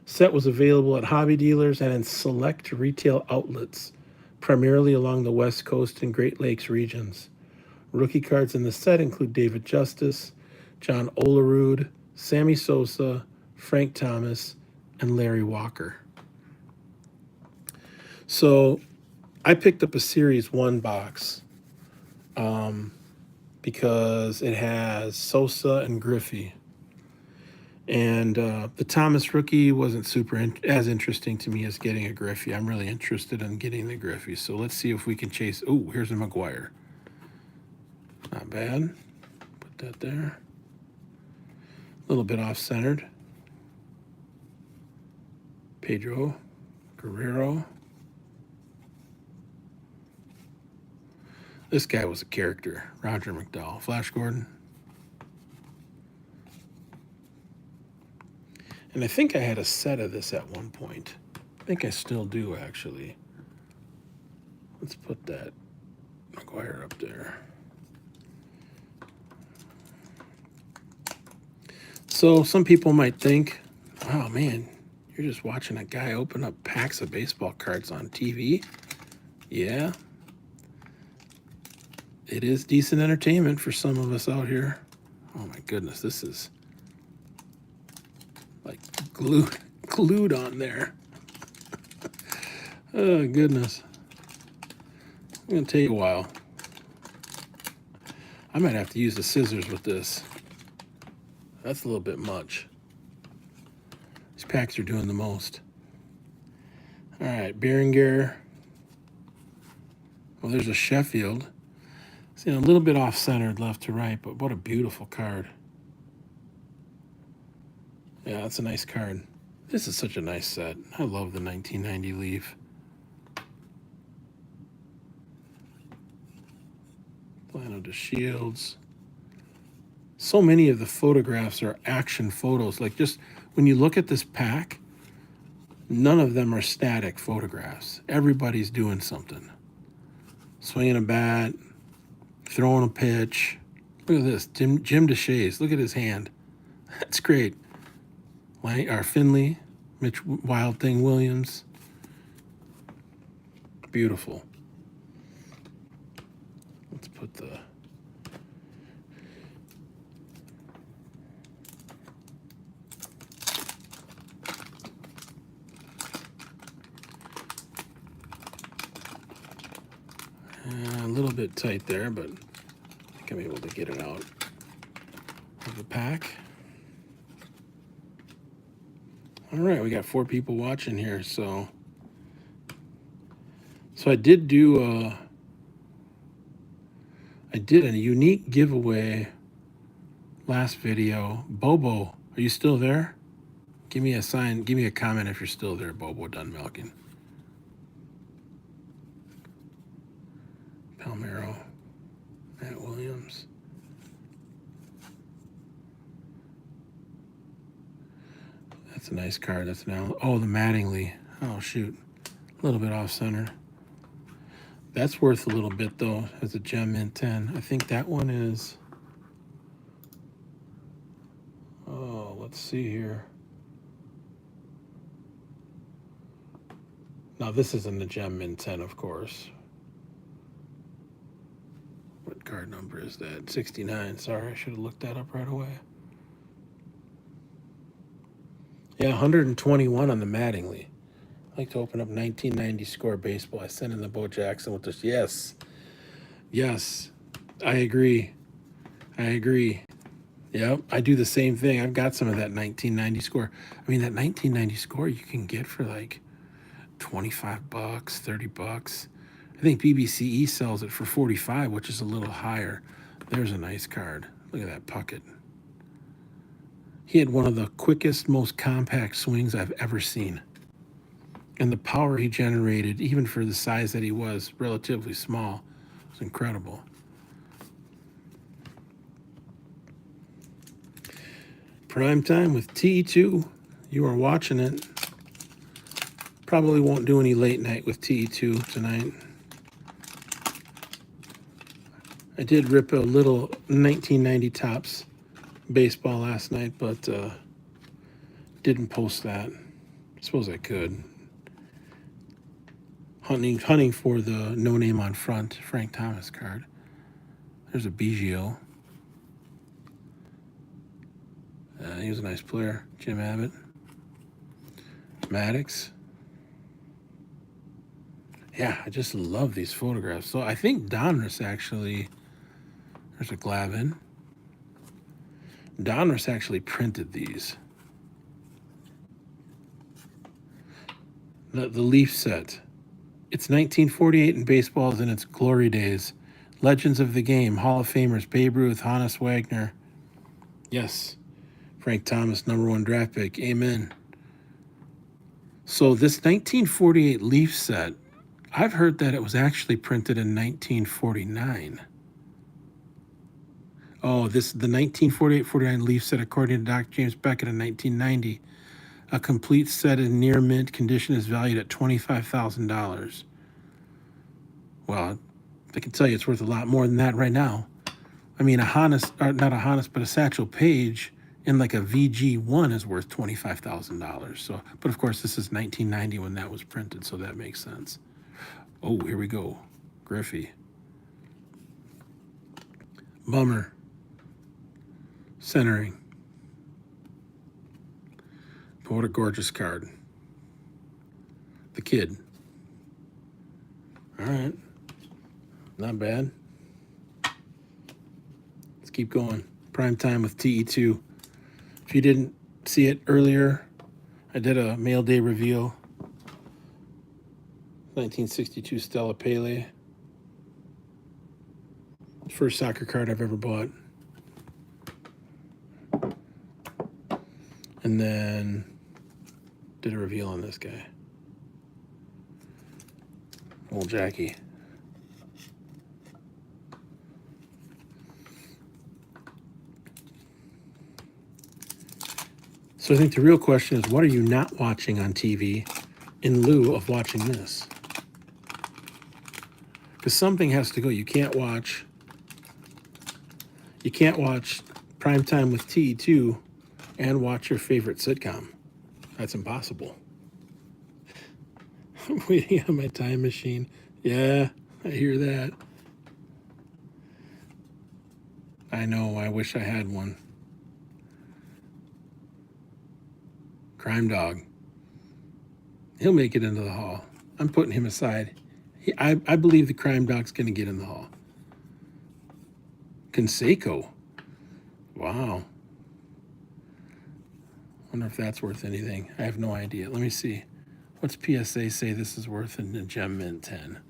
Set was available at hobby dealers and in select retail outlets, primarily along the West Coast and Great Lakes regions. Rookie cards in the set include David Justice, John Olerud, Sammy Sosa, Frank Thomas, and Larry Walker. So I picked up a Series 1 box because it has Sosa and Griffey. And the Thomas rookie wasn't as interesting to me as getting a Griffey. I'm really interested in getting the Griffey. So let's see if we can chase. Oh, here's a McGuire. Not bad. Put that there. A little bit off-centered. Pedro Guerrero. This guy was a character. Roger McDowell. Flash Gordon. And I think I had a set of this at one point. I think I still do, actually. Let's put that McGuire up there. So some people might think, oh man, you're just watching a guy open up packs of baseball cards on TV. Yeah. It is decent entertainment for some of us out here. Oh my goodness, this is like glued on there. Oh goodness. It's gonna take a while. I might have to use the scissors with this. That's a little bit much. These packs are doing the most. All right, Berenguer. Well, there's a Sheffield. See, a little bit off-centered left to right, but what a beautiful card. Yeah, that's a nice card. This is such a nice set. I love the 1990 Leaf. Plano de Shields. So many of the photographs are action photos. Like, just when you look at this pack, none of them are static photographs. Everybody's doing something. Swinging a bat, throwing a pitch. Look at this, Jim DeShays. Look at his hand. That's great. Finley, Mitch Wild Thing Williams. Beautiful. Let's put the... a little bit tight there, but I think I'm able to get it out of the pack. All right, we got 4 people watching here, so I did do I did a unique giveaway last video. Bobo, are you still there? Give me a sign, give me a comment if you're still there, Bobo Dunmelkin. Palmero, Matt Williams. That's a nice card. That's now. Oh, the Mattingly. Oh, shoot. A little bit off center. That's worth a little bit, though, as a gem mint 10. I think that one is. Oh, let's see here. Now, this isn't a gem mint 10, of course. What card number is that? 69. Sorry, I should have looked that up right away. Yeah, 121 on the Mattingly. I like to open up 1990 score baseball. I sent in the Bo Jackson with this. Yes. Yes. I agree. Yep. I do the same thing. I've got some of that 1990 score. I mean, that 1990 score you can get for like $25, $30. I think BBCE sells it for $45, which is a little higher. There's a nice card. Look at that Puckett. He had one of the quickest, most compact swings I've ever seen. And the power he generated, even for the size that he was, relatively small, was incredible. Prime time with TE2. You are watching it. Probably won't do any late night with TE2 tonight. I did rip a little 1990 Topps baseball last night, but didn't post that. I suppose I could. Hunting for the no name on front Frank Thomas card. There's a Biggio. He was a nice player. Jim Abbott. Maddox. Yeah, I just love these photographs. So I think Donruss actually, there's a Glavin. Donruss actually printed these. The Leaf set. It's 1948 and baseball is in its glory days. Legends of the game, Hall of Famers, Babe Ruth, Honus Wagner. Yes. Frank Thomas, #1 draft pick. Amen. So this 1948 Leaf set, I've heard that it was actually printed in 1949. Oh, the 1948-49 Leaf set, according to Dr. James Beckett in 1990. A complete set in near mint condition is valued at $25,000. Well, I can tell you it's worth a lot more than that right now. I mean, not a Honus, but a Satchel Paige in like a VG1 is worth $25,000. So, but of course, this is 1990 when that was printed, so that makes sense. Oh, here we go. Griffey. Bummer. Centering. But what a gorgeous card. The Kid. All right. Not bad. Let's keep going. Prime time with TE2. If you didn't see it earlier, I did a mail day reveal. 1962 Stella Pele. First soccer card I've ever bought. And then did a reveal on this guy. Old Jackie. So I think the real question is, what are you not watching on TV in lieu of watching this? Because something has to go. You can't watch Primetime with TE2 and watch your favorite sitcom. That's impossible. Waiting on my time machine. Yeah, I hear that. I know, I wish I had one. Crime Dog. He'll make it into the Hall. I'm putting him aside. I believe the Crime Dog's going to get in the Hall. Canseco. Wow. Wonder if that's worth anything. I have no idea. Let me see. What's PSA say this is worth in the Gem Mint 10?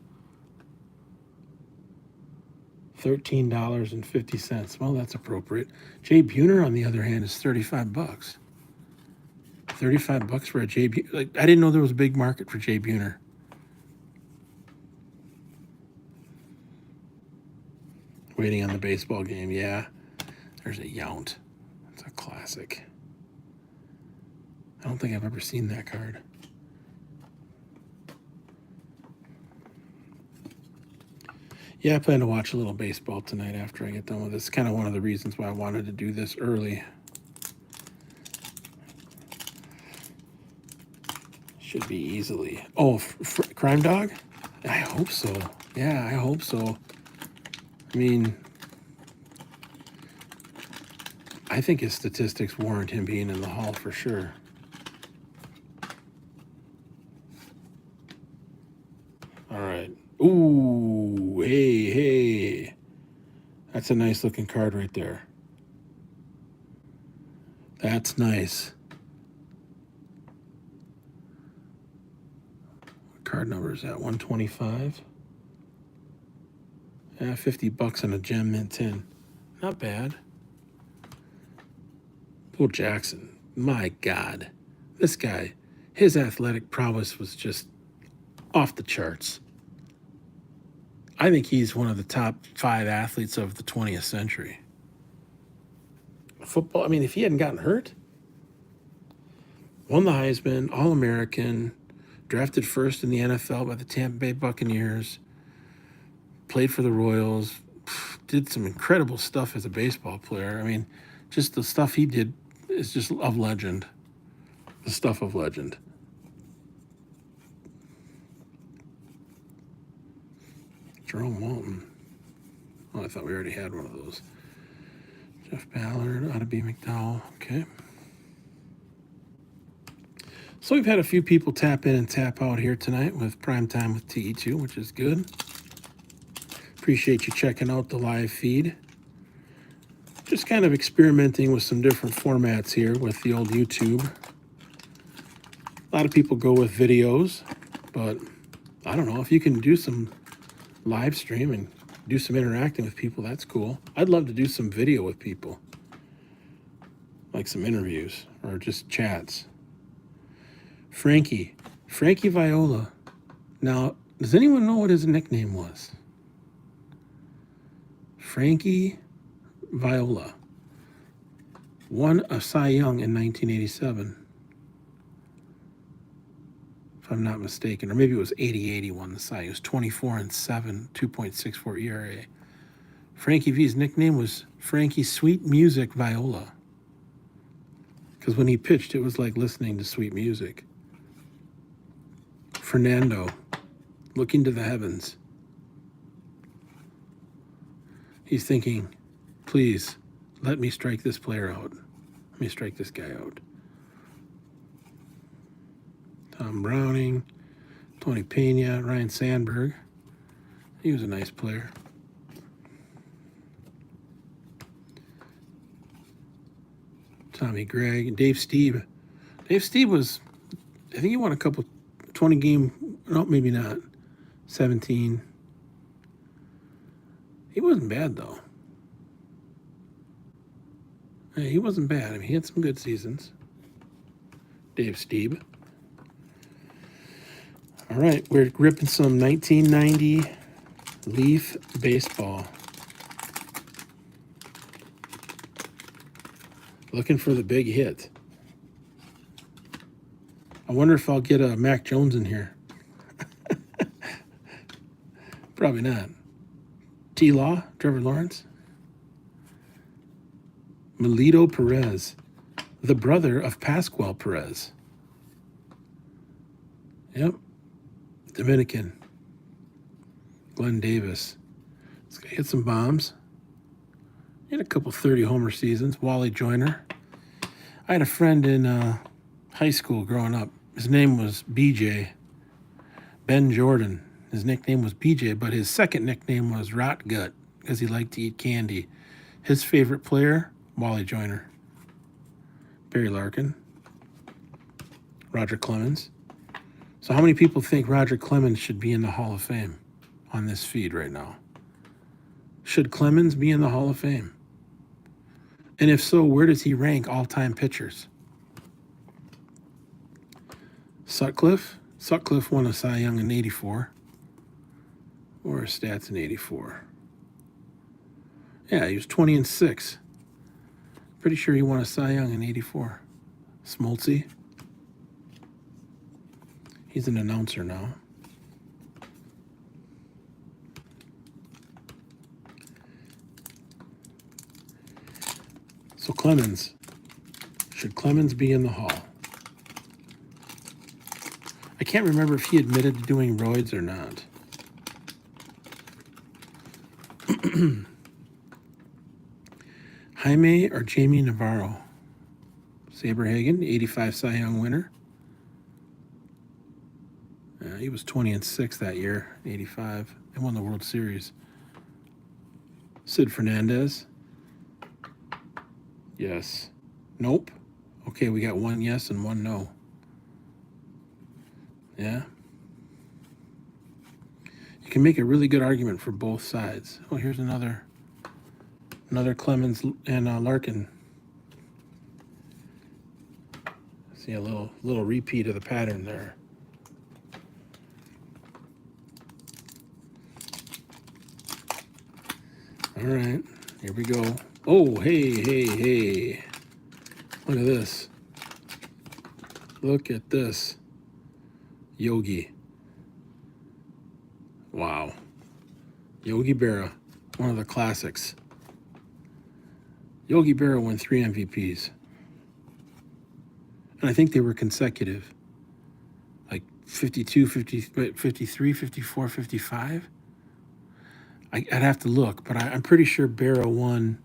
$13.50. Well, that's appropriate. Jay Buhner, on the other hand, is $35. $35 for a Jay Buhner. Like, I didn't know there was a big market for Jay Buhner. Waiting on the baseball game. Yeah, there's a Yount. It's a classic. I don't think I've ever seen that card. Yeah, I plan to watch a little baseball tonight after I get done with this. It's kind of one of the reasons why I wanted to do this early. Should be easily. Oh, Crime Dog? I hope so. Yeah, I hope so. I mean, I think his statistics warrant him being in the Hall for sure. All right. Ooh, hey. That's a nice looking card right there. That's nice. What card number is that? 125? Yeah, $50 on a Gem Mint 10. Not bad. Bo Jackson. My God. This guy, his athletic prowess was just off the charts. I think he's one of the top 5 athletes of the 20th century. Football, I mean, if he hadn't gotten hurt, won the Heisman, All-American, drafted first in the NFL by the Tampa Bay Buccaneers, played for the Royals, did some incredible stuff as a baseball player. I mean, just the stuff he did is just of legend. The stuff of legend. Jerome Walton. Oh, I thought we already had one of those. Jeff Ballard, ought to be McDowell. Okay. So we've had a few people tap in and tap out here tonight with Primetime with TE2, which is good. Appreciate you checking out the live feed. Just kind of experimenting with some different formats here with the old YouTube. A lot of people go with videos, but I don't know, if you can do some live stream and do some interacting with people, that's cool. I'd love to do some video with people, like some interviews or just chats. Frankie Viola. Now, does anyone know what his nickname was? Frankie Viola won a Cy Young in 1987, if I'm not mistaken, or maybe it was 80 won the Cy. He was 24-7, 2.64 ERA. Frankie V's nickname was Frankie Sweet Music Viola, because when he pitched, it was like listening to sweet music. Fernando, looking to the heavens. He's thinking, please, let me strike this player out. Let me strike this guy out. Tom Browning, Tony Pena, Ryan Sandberg. He was a nice player. Tommy Gregg, Dave Stieb. Dave Stieb was, I think he won a couple 20 game, no, maybe not, 17. He wasn't bad, though. Yeah, he wasn't bad. I mean, he had some good seasons. Dave Stieb. All right, we're ripping some 1990 Leaf baseball. Looking for the big hit. I wonder if I'll get a Mac Jones in here. Probably not. T-Law, Trevor Lawrence. Melito Perez, the brother of Pascual Perez. Yep. Dominican. Glenn Davis. This guy hit some bombs. He had a couple 30-homer seasons. Wally Joyner. I had a friend in high school growing up. His name was BJ. Ben Jordan. His nickname was BJ, but his second nickname was Rot Gut because he liked to eat candy. His favorite player, Wally Joyner. Barry Larkin. Roger Clemens. So how many people think Roger Clemens should be in the Hall of Fame on this feed right now? Should Clemens be in the Hall of Fame? And if so, where does he rank all-time pitchers? Sutcliffe? Sutcliffe won a Cy Young in 84. Or his stats in 84. Yeah, he was 20-6. Pretty sure he won a Cy Young in 84. Smoltzy. He's an announcer now. So Clemens. Should Clemens be in the Hall? I can't remember if he admitted to doing roids or not. Jaime or Jamie Navarro? Saberhagen, 85 Cy Young winner. He was 20-6 that year, 85. They won the World Series. Sid Fernandez. Yes. Nope. Okay, we got one yes and one no. Yeah. You can make a really good argument for both sides. Oh, here's another Clemens and Larkin. See a little repeat of the pattern there. All right, here we go. Oh, hey. Look at this. Look at this. Yogi. Wow. Yogi Berra, one of the classics. Yogi Berra won 3 MVPs. And I think they were consecutive. Like 52, 50, 53, 54, 55. I'd have to look, but I'm pretty sure Berra won.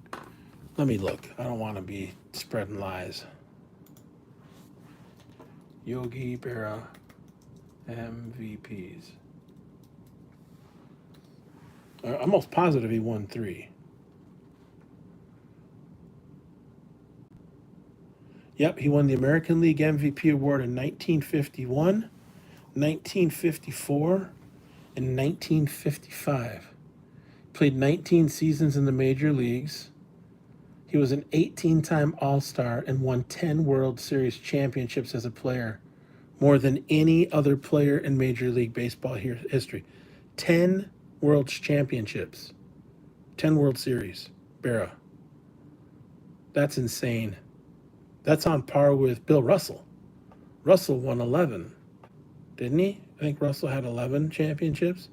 Let me look. I don't want to be spreading lies. Yogi Berra MVPs. I'm almost positive he won 3. Yep, he won the American League MVP award in 1951, 1954, and 1955. Played 19 seasons in the major leagues. He was an 18-time All-Star and won 10 World Series championships as a player, more than any other player in Major League Baseball history. 10 World Championships, 10 World Series, Berra. That's insane. That's on par with Bill Russell. Russell won 11, didn't he? I think Russell had 11 championships.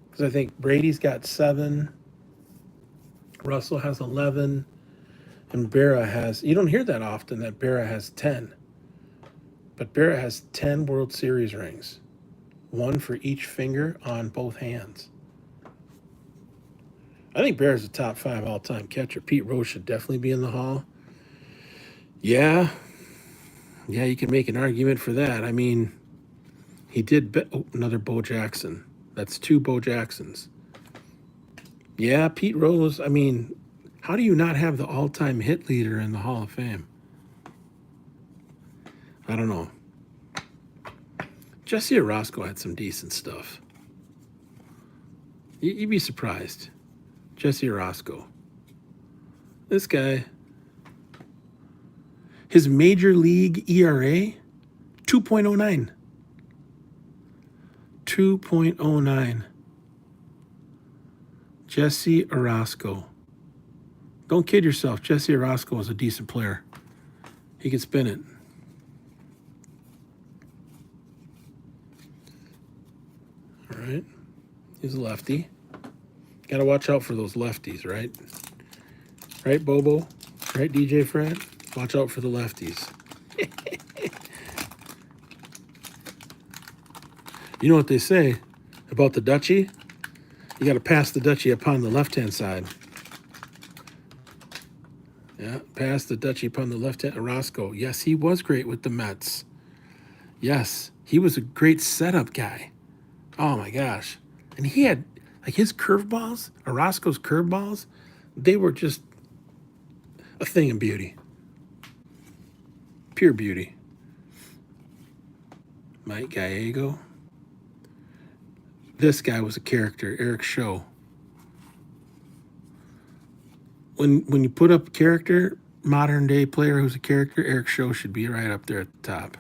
Because I think Brady's got 7, Russell has 11, and Berra has, you don't hear that often that Berra has 10. But Berra has 10 World Series rings, one for each finger on both hands. I think Berra's a top 5 all-time catcher. Pete Rose should definitely be in the Hall. Yeah, you can make an argument for that. I mean, he did another Bo Jackson. That's 2 Bo Jacksons. Yeah, Pete Rose, I mean, how do you not have the all-time hit leader in the Hall of Fame? I don't know. Jesse Orosco had some decent stuff. You'd be surprised. Jesse Orosco. This guy, his major league ERA, 2.09. 2.09. Jesse Orosco. Don't kid yourself. Jesse Orosco was a decent player. He could spin it. All right. He's a lefty. Got to watch out for those lefties, right? Right, Bobo? Right, DJ Fred? Watch out for the lefties. You know what they say about the Dutchie? You got to pass the Dutchie upon the left-hand side. Yeah, pass the Dutchie upon the left-hand. Orosco. Yes, he was great with the Mets. Yes, he was a great setup guy. Oh, my gosh. And he had, like, his curveballs, Orozco's curveballs, they were just a thing of beauty. Pure beauty. Mike Gallego. This guy was a character, Eric Show. When you put up a character, modern day player who's a character, Eric Show should be right up there at the top.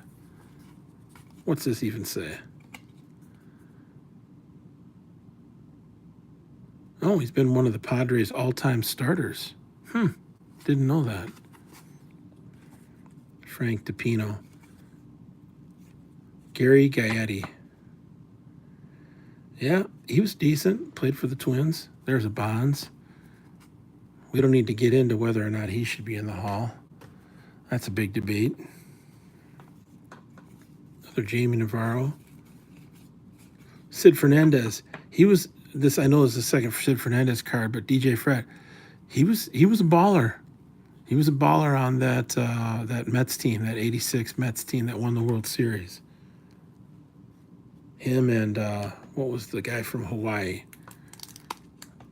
What's this even say? Oh, he's been one of the Padres' all-time starters. Didn't know that. Frank DiPino. Gary Gaetti. Yeah, he was decent. Played for the Twins. There's a Bonds. We don't need to get into whether or not he should be in the Hall. That's a big debate. Another Jamie Navarro. Sid Fernandez. He was this. I know is the second Sid Fernandez card, but DJ Fred. He was a baller. He was a baller on that Mets team, that '86 Mets team that won the World Series. Him and what was the guy from Hawaii?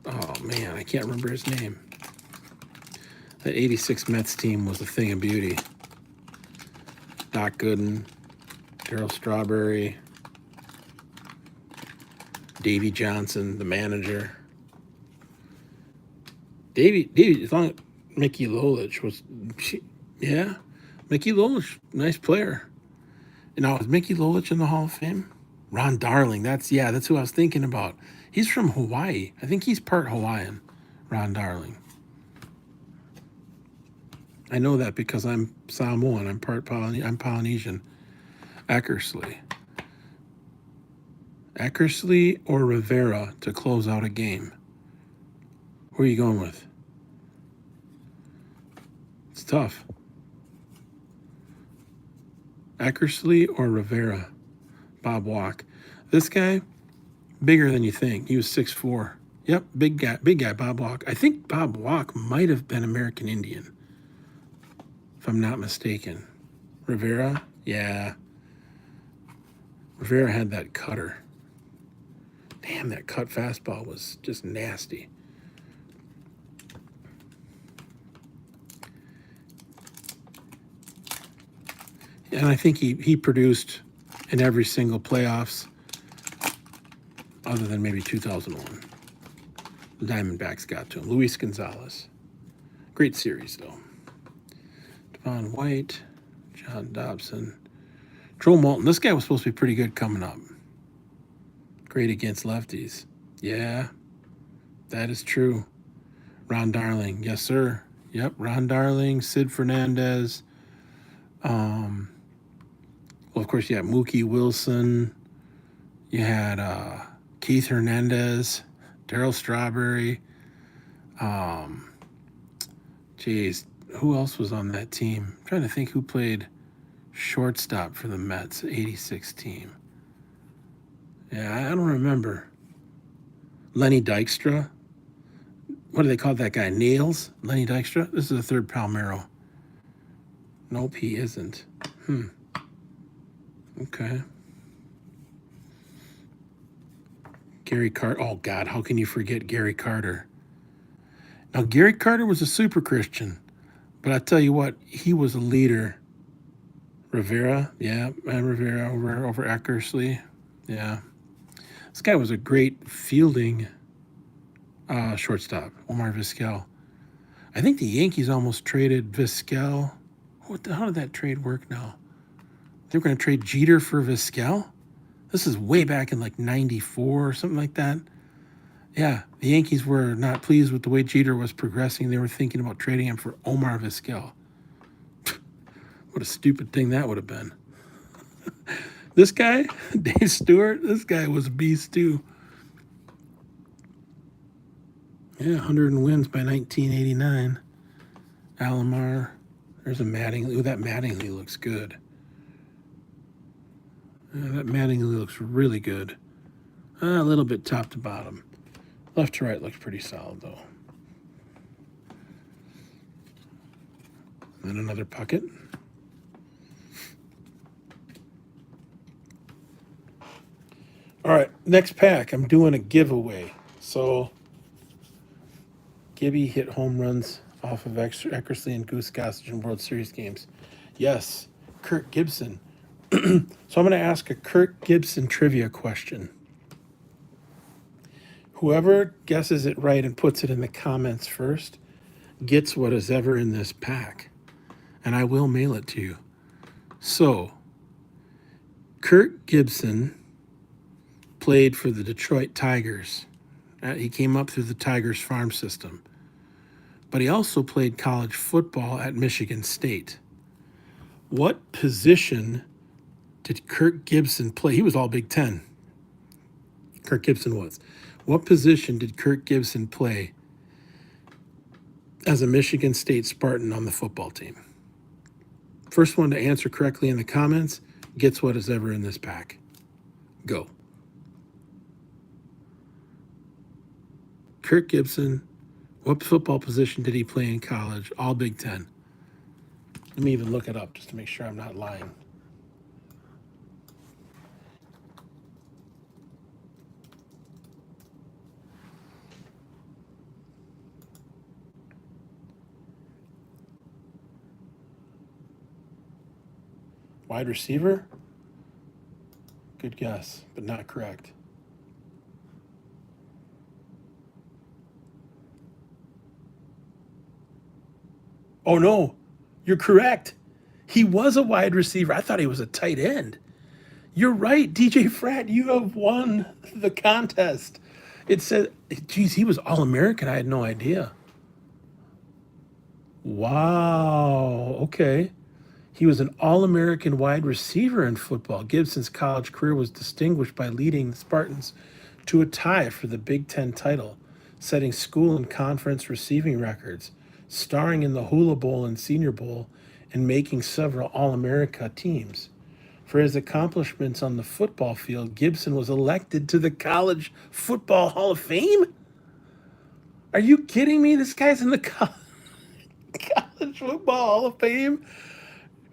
Oh man, I can't remember his name. That '86 Mets team was a thing of beauty. Doc Gooden, Darryl Strawberry, Davey Johnson, the manager. As long as Mickey Lolich was, Mickey Lolich, nice player. And now is Mickey Lolich in the Hall of Fame? Ron Darling, that's who I was thinking about. He's from Hawaii. I think he's part Hawaiian, Ron Darling. I know that because I'm Samoan. I'm I'm Polynesian. Eckersley or Rivera to close out a game. Who are you going with? It's tough. Eckersley or Rivera? Bob Walk. This guy, bigger than you think. He was 6'4". Yep, big guy, Bob Walk. I think Bob Walk might have been American Indian, if I'm not mistaken. Rivera? Yeah. Rivera had that cutter. Damn, that cut fastball was just nasty. And I think he produced in every single playoffs other than maybe 2001. The Diamondbacks got to him. Luis Gonzalez. Great series, though. Devon White, John Dobson, Joe Moulton. This guy was supposed to be pretty good coming up. Great against lefties. Yeah, that is true. Ron Darling. Yes, sir. Yep, Ron Darling, Sid Fernandez. Well, of course, you had Mookie Wilson. You had Keith Hernandez, Darryl Strawberry. Geez, who else was on that team? I'm trying to think who played shortstop for the Mets, 86 team. Yeah, I don't remember. Lenny Dykstra. What do they call that guy? Nails? Lenny Dykstra? This is the third Palmeiro. Nope, he isn't. Okay. Gary Carter. Oh, God, how can you forget Gary Carter? Now, Gary Carter was a super Christian, but I tell you what, he was a leader. Rivera, yeah, Rivera over Eckersley, yeah. This guy was a great fielding shortstop, Omar Vizquel. I think the Yankees almost traded Vizquel. How did that trade work now? They were going to trade Jeter for Vizquel? This is way back in like 94 or something like that. Yeah, the Yankees were not pleased with the way Jeter was progressing. They were thinking about trading him for Omar Vizquel. What a stupid thing that would have been. This guy, Dave Stewart, this guy was a beast too. Yeah, 100 wins by 1989. Alomar. There's a Mattingly. Ooh, that Mattingly looks good. That Mattingly looks really good. A little bit top to bottom. Left to right looks pretty solid, though. And then another Puckett. All right, next pack. I'm doing a giveaway. So, Gibby hit home runs off of Eckersley and Goose Gossage in World Series games. Yes, Kirk Gibson. So I'm going to ask a Kirk Gibson trivia question. Whoever guesses it right and puts it in the comments first gets what is ever in this pack. And I will mail it to you. So, Kirk Gibson played for the Detroit Tigers. He came up through the Tigers farm system. But he also played college football at Michigan State. What position did Kirk Gibson play? He was all Big Ten. Kirk Gibson was. What position did Kirk Gibson play as a Michigan State Spartan on the football team? First one to answer correctly in the comments gets what is ever in this pack. Go. Kirk Gibson, what football position did he play in college? All Big Ten. Let me even look it up just to make sure I'm not lying. Wide receiver? Good guess, but not correct. Oh, no, you're correct. He was a wide receiver. I thought he was a tight end. You're right, DJ Fratt. You have won the contest. It said, geez, he was All-American. I had no idea. Wow. Okay. He was an All-American wide receiver in football. Gibson's college career was distinguished by leading the Spartans to a tie for the Big Ten title, setting school and conference receiving records, starring in the Hula Bowl and Senior Bowl, and making several All-America teams. For his accomplishments on the football field, Gibson was elected to the College Football Hall of Fame? Are you kidding me? This guy's in the College Football Hall of Fame?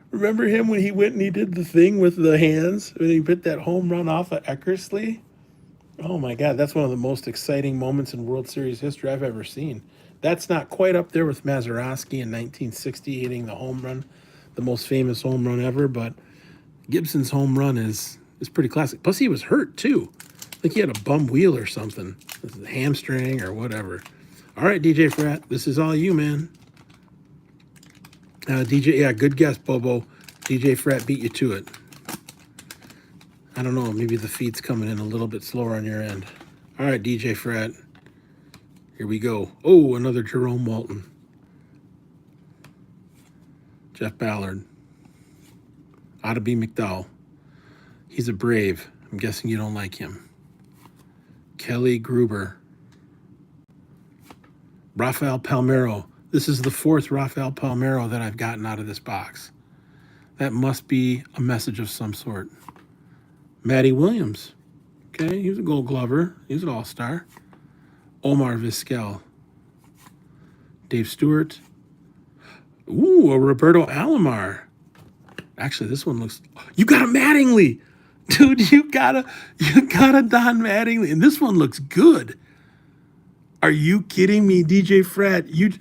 Remember him when he went and he did the thing with the hands? When he hit that home run off of Eckersley? Oh my God, that's one of the most exciting moments in World Series history I've ever seen. That's not quite up there with Mazeroski in 1960 hitting the home run, the most famous home run ever, but Gibson's home run is pretty classic. Plus, he was hurt too. I think he had a bum wheel or something, a hamstring or whatever. All right, DJ Frat, this is all you, man. DJ, yeah, good guess, Bobo. DJ Frat beat you to it. I don't know, maybe the feed's coming in a little bit slower on your end. All right, DJ Frat, here we go. Oh, another Jerome Walton. Jeff Ballard. Ought to be McDowell. He's a Brave. I'm guessing you don't like him. Kelly Gruber. Rafael Palmeiro. This is the fourth Rafael Palmeiro that I've gotten out of this box. That must be a message of some sort. Matty Williams. Okay, he was a Gold Glover. He was an All-Star. Omar Vizquel. Dave Stewart. Ooh, a Roberto Alomar. Actually, this one looks... You got a Mattingly! Dude, you got a Don Mattingly. And this one looks good. Are you kidding me, DJ Frat? You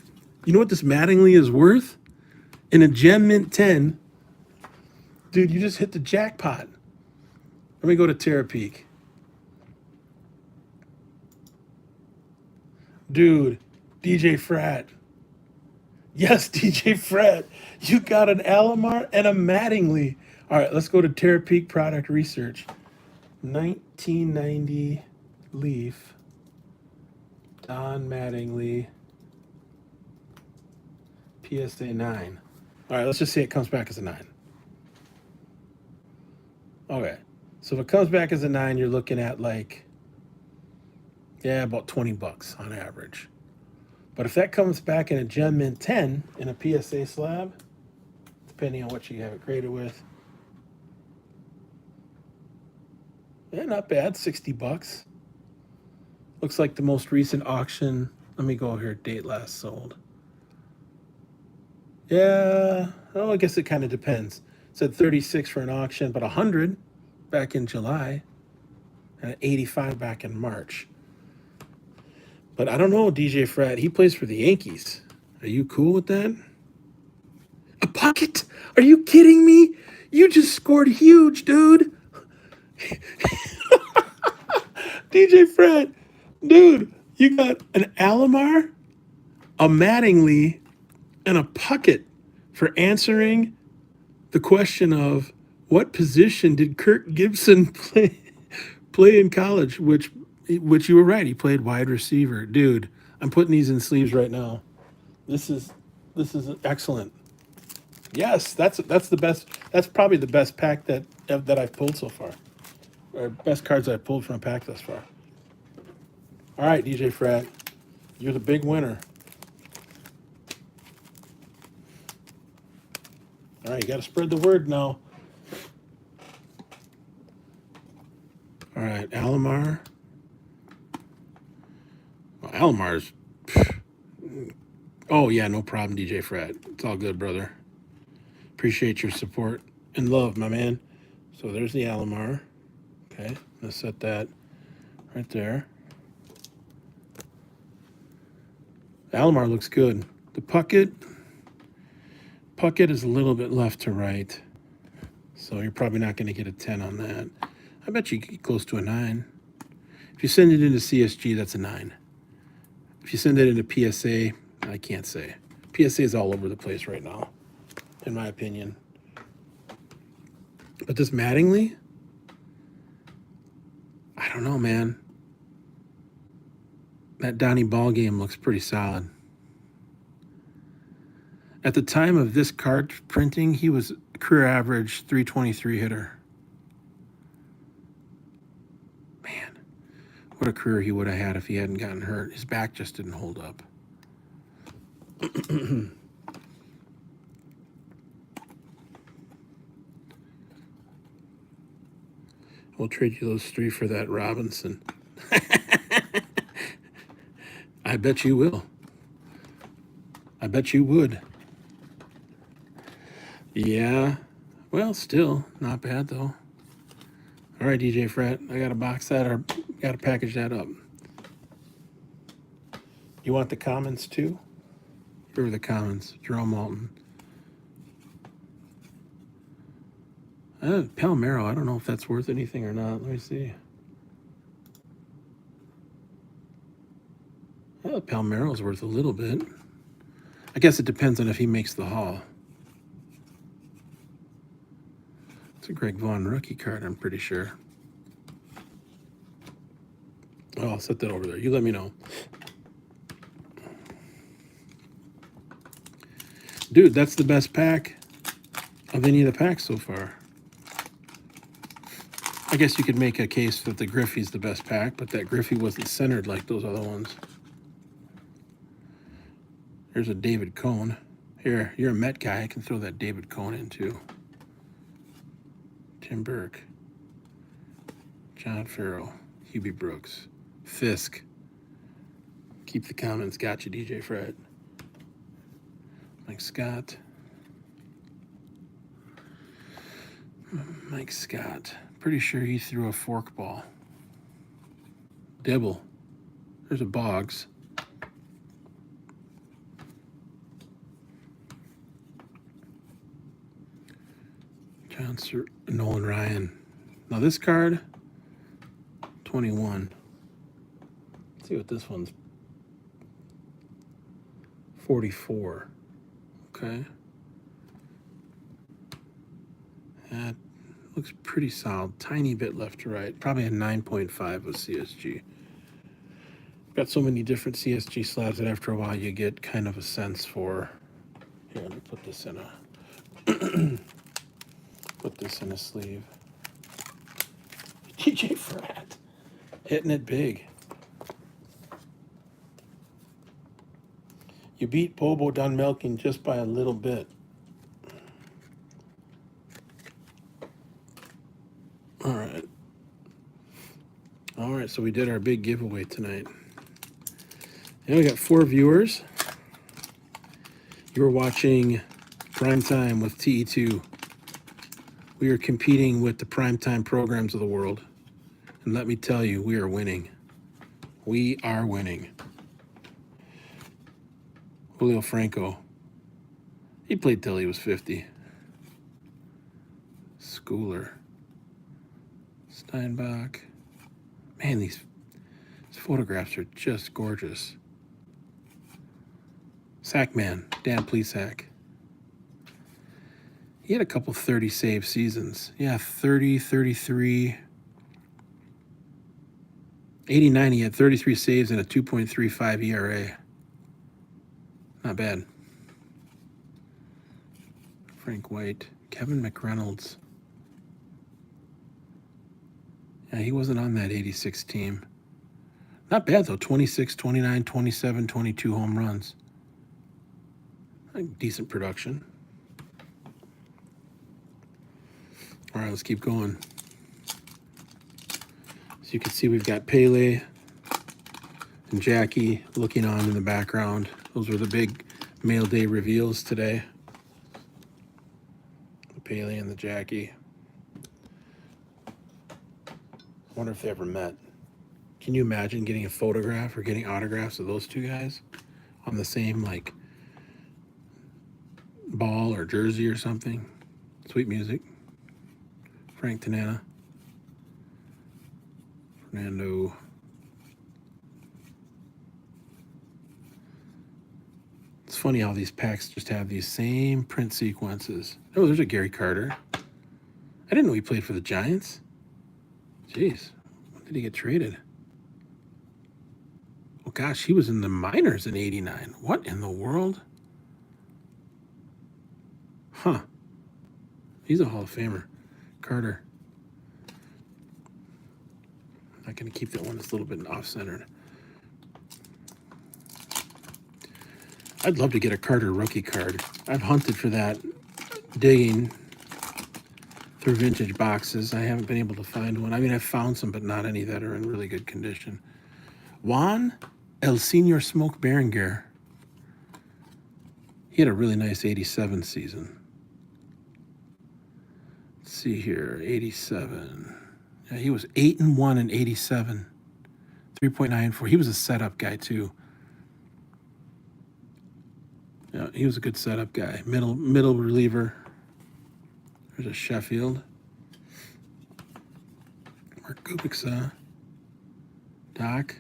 know what this Mattingly is worth? In a Gem Mint 10, dude, you just hit the jackpot. Let me go to Terapeak. Dude, DJ Frat. Yes, DJ Frat. You got an Alomar and a Mattingly. All right, let's go to Terapeak Product Research. 1990 Leaf. Don Mattingly. PSA 9. All right, let's just say it comes back as a 9. Okay. So if it comes back as a 9, you're looking at like, yeah, about $20 on average. But if that comes back in a Gem Mint 10 in a PSA slab, depending on what you have it graded with, yeah, not bad, $60. Looks like the most recent auction. Let me go here, date last sold. Yeah, oh, I guess it kind of depends. It said 36 for an auction, but 100 back in July and 85 back in March. But I don't know, DJ Frat. He plays for the Yankees. Are you cool with that? A pocket? Are you kidding me? You just scored huge, dude. DJ Frat, dude, you got an Alomar, a Mattingly, and a Puckett for answering the question of what position did Kirk Gibson play in college, which you were right. He played wide receiver. Dude, I'm putting these in sleeves right now. This is excellent. Yes, that's the best. That's probably the best pack that I've pulled so far. Or best cards I've pulled from a pack thus far. All right, DJ Frat. You're the big winner. All right, you got to spread the word now. All right, Alomar. Well, Alomar's... Oh, yeah, no problem, DJ Frat. It's all good, brother. Appreciate your support and love, my man. So there's the Alomar. Okay, let's set that right there. Alomar looks good. The Puckett is a little bit left to right. So you're probably not going to get a 10 on that. I bet you get close to a 9. If you send it into CSG, that's a 9. If you send it into PSA, I can't say. PSA is all over the place right now, in my opinion. But this Mattingly, I don't know, man. That Donnie Ball game looks pretty solid. At the time of this card printing, he was a career average 323 hitter. Man, what a career he would have had if he hadn't gotten hurt. His back just didn't hold up. We'll trade you those 3 for that Robinson. I bet you will. I bet you would. Yeah. Well, still not bad though. All right, DJ Frat, I gotta box that or gotta package that up. You want the comments too? Here are the comments. Jerome Walton. Palmero, I don't know if that's worth anything or not. Let me see. Palmero's worth a little bit. I guess it depends on if he makes the haul. It's a Greg Vaughn rookie card, I'm pretty sure. Oh, I'll set that over there. You let me know. Dude, that's the best pack of any of the packs so far. I guess you could make a case that the Griffey's the best pack, but that Griffey wasn't centered like those other ones. There's a David Cohn. Here, you're a Met guy. I can throw that David Cohn in too. Tim Burke. John Farrell. Hubie Brooks. Fisk. Keep the comments. Gotcha, DJ Fred. Mike Scott. Mike Scott. Pretty sure he threw a forkball. Dibble. There's a Boggs. Nolan Ryan. Now this card, 21. Let's see what this one's. 44. Okay. That looks pretty solid. Tiny bit left to right. Probably a 9.5 with CSG. Got so many different CSG slabs that after a while you get kind of a sense for. Here, let me put this in a put this in a sleeve. DJ Frat hitting it big. You beat Bobo Dunmelking just by a little bit. All right. All right, so we did our big giveaway tonight. And we got 4 viewers. You were watching Primetime with TE2. We are competing with the primetime programs of the world. And let me tell you, we are winning. We are winning. Julio Franco. He played till he was 50. Schooler. Steinbach. Man, these photographs are just gorgeous. Sackman, Dan Plesac. He had a couple 30 save seasons. Yeah, 30, 33. 89, he had 33 saves and a 2.35 ERA. Not bad. Frank White. Kevin McReynolds. Yeah, he wasn't on that 86 team. Not bad, though. 26, 29, 27, 22 home runs. Decent production. All right, let's keep going. So you can see we've got Pele and Jackie looking on in the background. Those were the big mail day reveals today. The Pele and the Jackie. I wonder if they ever met. Can you imagine getting a photograph or getting autographs of those two guys on the same, like, ball or jersey or something? Sweet music. Frank Tanana. Fernando. It's funny how these packs just have these same print sequences. Oh, there's a Gary Carter. I didn't know he played for the Giants. Jeez, when did he get traded? Oh gosh, he was in the minors in '89. What in the world? Huh. He's a Hall of Famer. Carter. I'm not going to keep that one that's a little bit off-centered. I'd love to get a Carter rookie card. I've hunted for that, digging through vintage boxes. I haven't been able to find one. I mean, I've found some, but not any that are in really good condition. Juan El Senor Smoke Berenguer. He had a really nice 87 season. Let's see here, 87. Yeah, he was 8-1 in 87. 3.94. He was a setup guy too. Yeah, he was a good setup guy. Middle reliever. There's a Sheffield. Mark Kubica, Doc,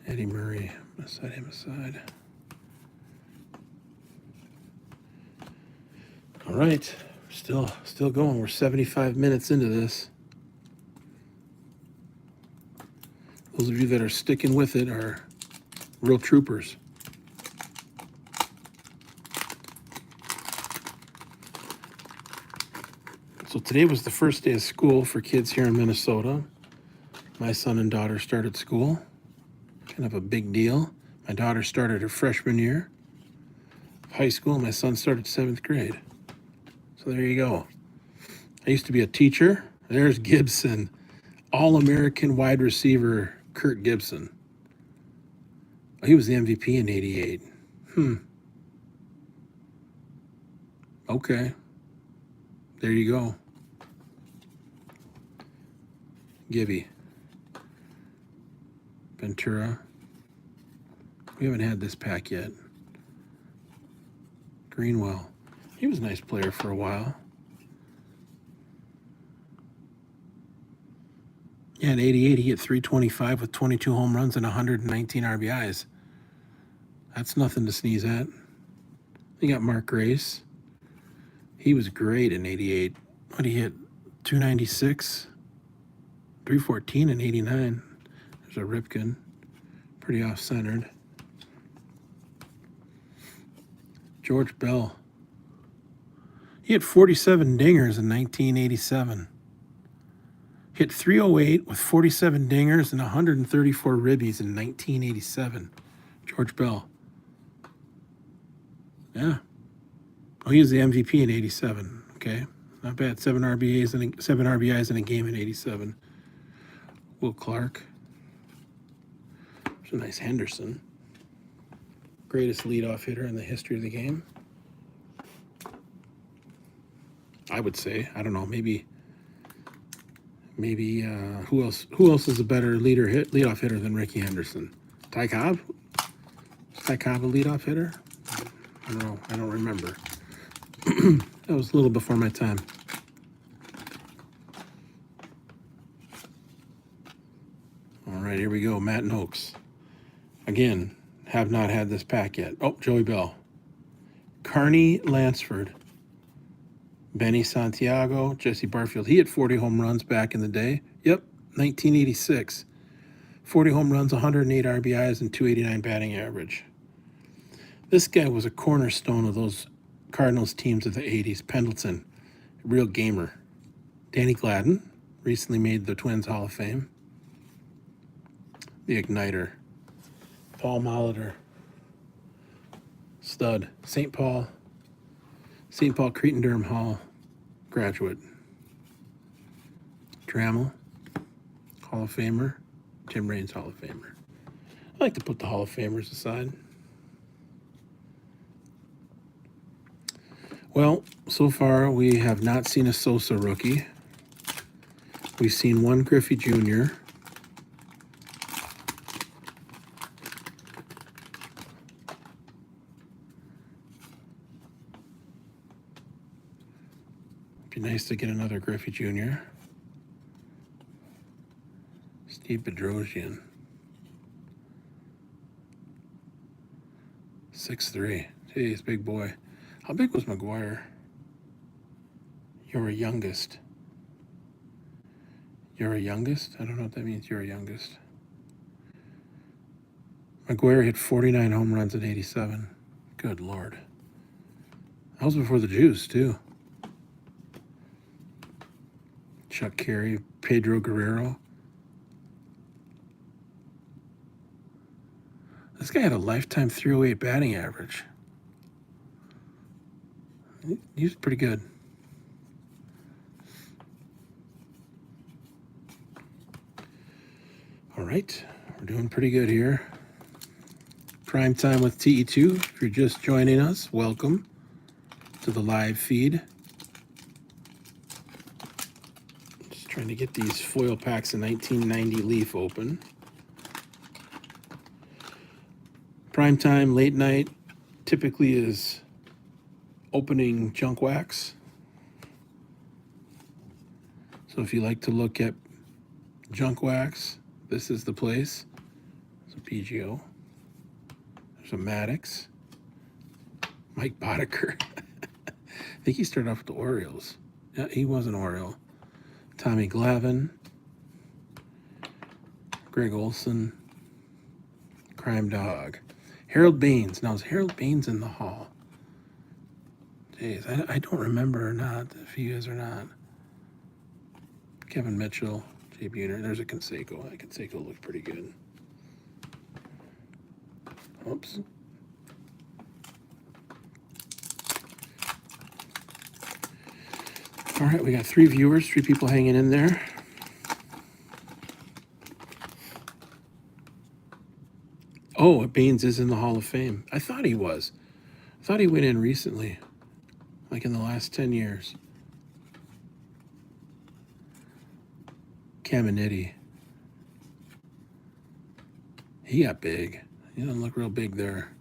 Eddie Murray. I'm going to set him aside. All right, still going. We're 75 minutes into this. Those of you that are sticking with it are real troopers. So today was the first day of school for kids here in Minnesota. My son and daughter started school. Kind of a big deal. My daughter started her freshman year of high school. My son started 7th grade. So there you go. I used to be a teacher. There's Gibson. All-American wide receiver Kurt Gibson. Oh, he was the MVP in '88. Okay. There you go. Gibby. Ventura. We haven't had this pack yet. Greenwell. He was a nice player for a while. Yeah, in '88, he hit .325 with 22 home runs and 119 RBIs. That's nothing to sneeze at. You got Mark Grace. He was great in '88. What he hit? .296, .314 in '89. There's a Rippin. Pretty off-centered. George Bell. He hit 47 dingers in 1987. Hit .308 with 47 dingers and 134 ribbies in 1987. George Bell. Yeah. Oh, he was the MVP in '87. Okay. Not bad. 7 RBIs in a game in '87. Will Clark. There's a nice Henderson. Greatest leadoff hitter in the history of the game. I would say. I don't know. Maybe who else is a better leadoff hitter than Ricky Henderson? Ty Cobb? Is Ty Cobb a leadoff hitter? I don't know. I don't remember. That was a little before my time. All right, here we go. Matt Noakes. Again, have not had this pack yet. Oh, Joey Bell. Carney Lansford. Benny Santiago. Jesse Barfield. He hit 40 home runs back in the day. Yep, 1986. 40 home runs, 108 RBIs, and 289 batting average. This guy was a cornerstone of those Cardinals teams of the 80s. Pendleton, real gamer. Danny Gladden, recently made the Twins Hall of Fame. The Igniter. Paul Molitor. Stud. St. Paul Cretin-Durham Hall graduate. Trammell, Hall of Famer. Tim Raines, Hall of Famer. I like to put the Hall of Famers aside. Well, so far we have not seen a Sosa rookie. We've seen one Griffey Jr. Be nice to get another Griffey Jr. Steve Bedrosian. 6'3". Jeez, big boy. How big was McGuire? You're a youngest. You're a youngest? I don't know what that means, you're a youngest. McGuire hit 49 home runs in '87. Good Lord. That was before the juice, too. Chuck Carey, Pedro Guerrero. This guy had a lifetime .308 batting average. He was pretty good. All right, we're doing pretty good here. Prime time with TE2. If you're just joining us, welcome to the live feed. Just trying to get these foil packs of 1990 Leaf open. Prime time, late night, typically is opening junk wax. So if you like to look at junk wax, this is the place. There's a PGO. There's a Maddox. Mike Boddicker. I think he started off with the Orioles. Yeah, he was an Oriole. Tommy Glavine. Greg Olson. Crime Dog. Harold Baines. Now, is Harold Baines in the Hall? Jeez, I don't remember or not, if he is or not. Kevin Mitchell. Jay Buhner. There's a Canseco. That Canseco looks pretty good. Oops. All right, we got 3 viewers, 3 people hanging in there. Oh, Baines is in the Hall of Fame. I thought he was. I thought he went in recently, like in the last 10 years. Caminiti. He got big. He doesn't look real big there.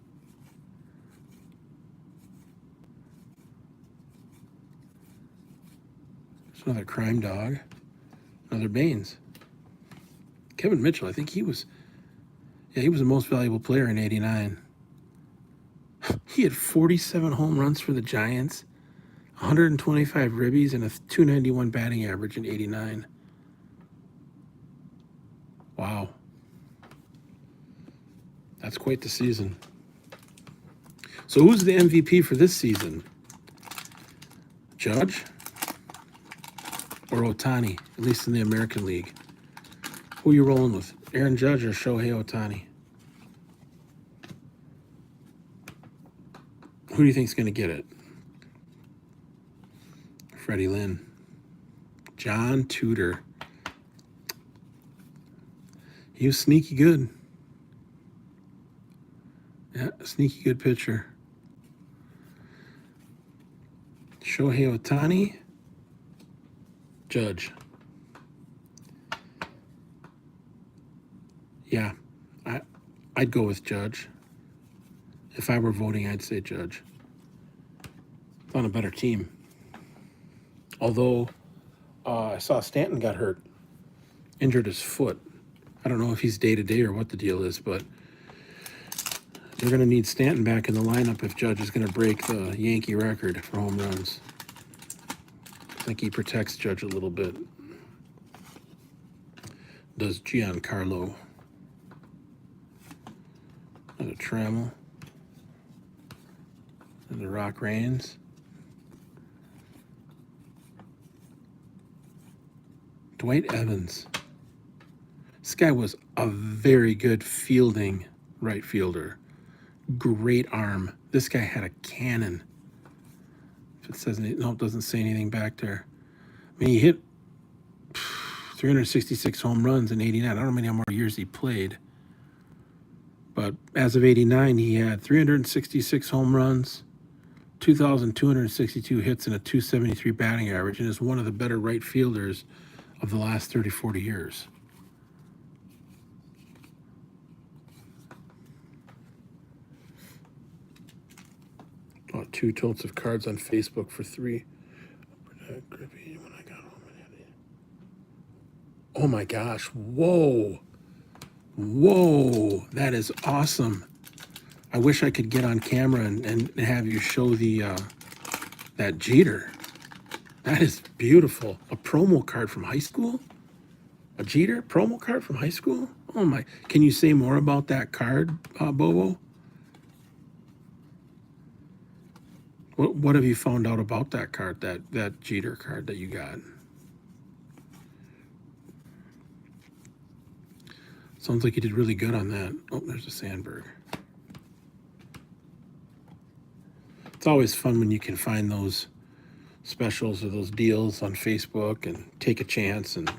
There's another Crime Dog. Another Baines. Kevin Mitchell, I think he was the most valuable player in '89. He had 47 home runs for the Giants, 125 ribbies, and a 291 batting average in '89. Wow. That's quite the season. So who's the MVP for this season? Judge or Ohtani, at least in the American League? Who are you rolling with, Aaron Judge or Shohei Ohtani? Who do you think's going to get it? Freddie Lynn. John Tudor. He was sneaky good. Yeah, sneaky good pitcher. Shohei Ohtani. Judge. Yeah, I'd go with Judge. If I were voting, I'd say Judge. It's on a better team. Although I saw Stanton got hurt, injured his foot. I don't know if he's day-to-day or what the deal is, but they're going to need Stanton back in the lineup if Judge is going to break the Yankee record for home runs. I think he protects Judge a little bit. Does Giancarlo. Another Trammell. And the Rock Reigns. Dwight Evans. This guy was a very good fielding right fielder. Great arm. This guy had a cannon. If it says anything, no, it doesn't say anything back there. I mean, he hit 366 home runs in '89. I don't know how many more years he played. But as of '89, he had 366 home runs, 2,262 hits, and a 273 batting average, and is one of the better right fielders of the last 30, 40 years. Oh, 2 totes of cards on Facebook for 3. Oh my gosh. Whoa. Whoa. That is awesome. I wish I could get on camera and have you show the that Jeter. That is beautiful. A promo card from high school? A Jeter promo card from high school? Oh my. Can you say more about that card, Bobo? What have you found out about that card, that Jeter card that you got? Sounds like you did really good on that. Oh, there's a Sandberg. It's always fun when you can find those specials or those deals on Facebook and take a chance and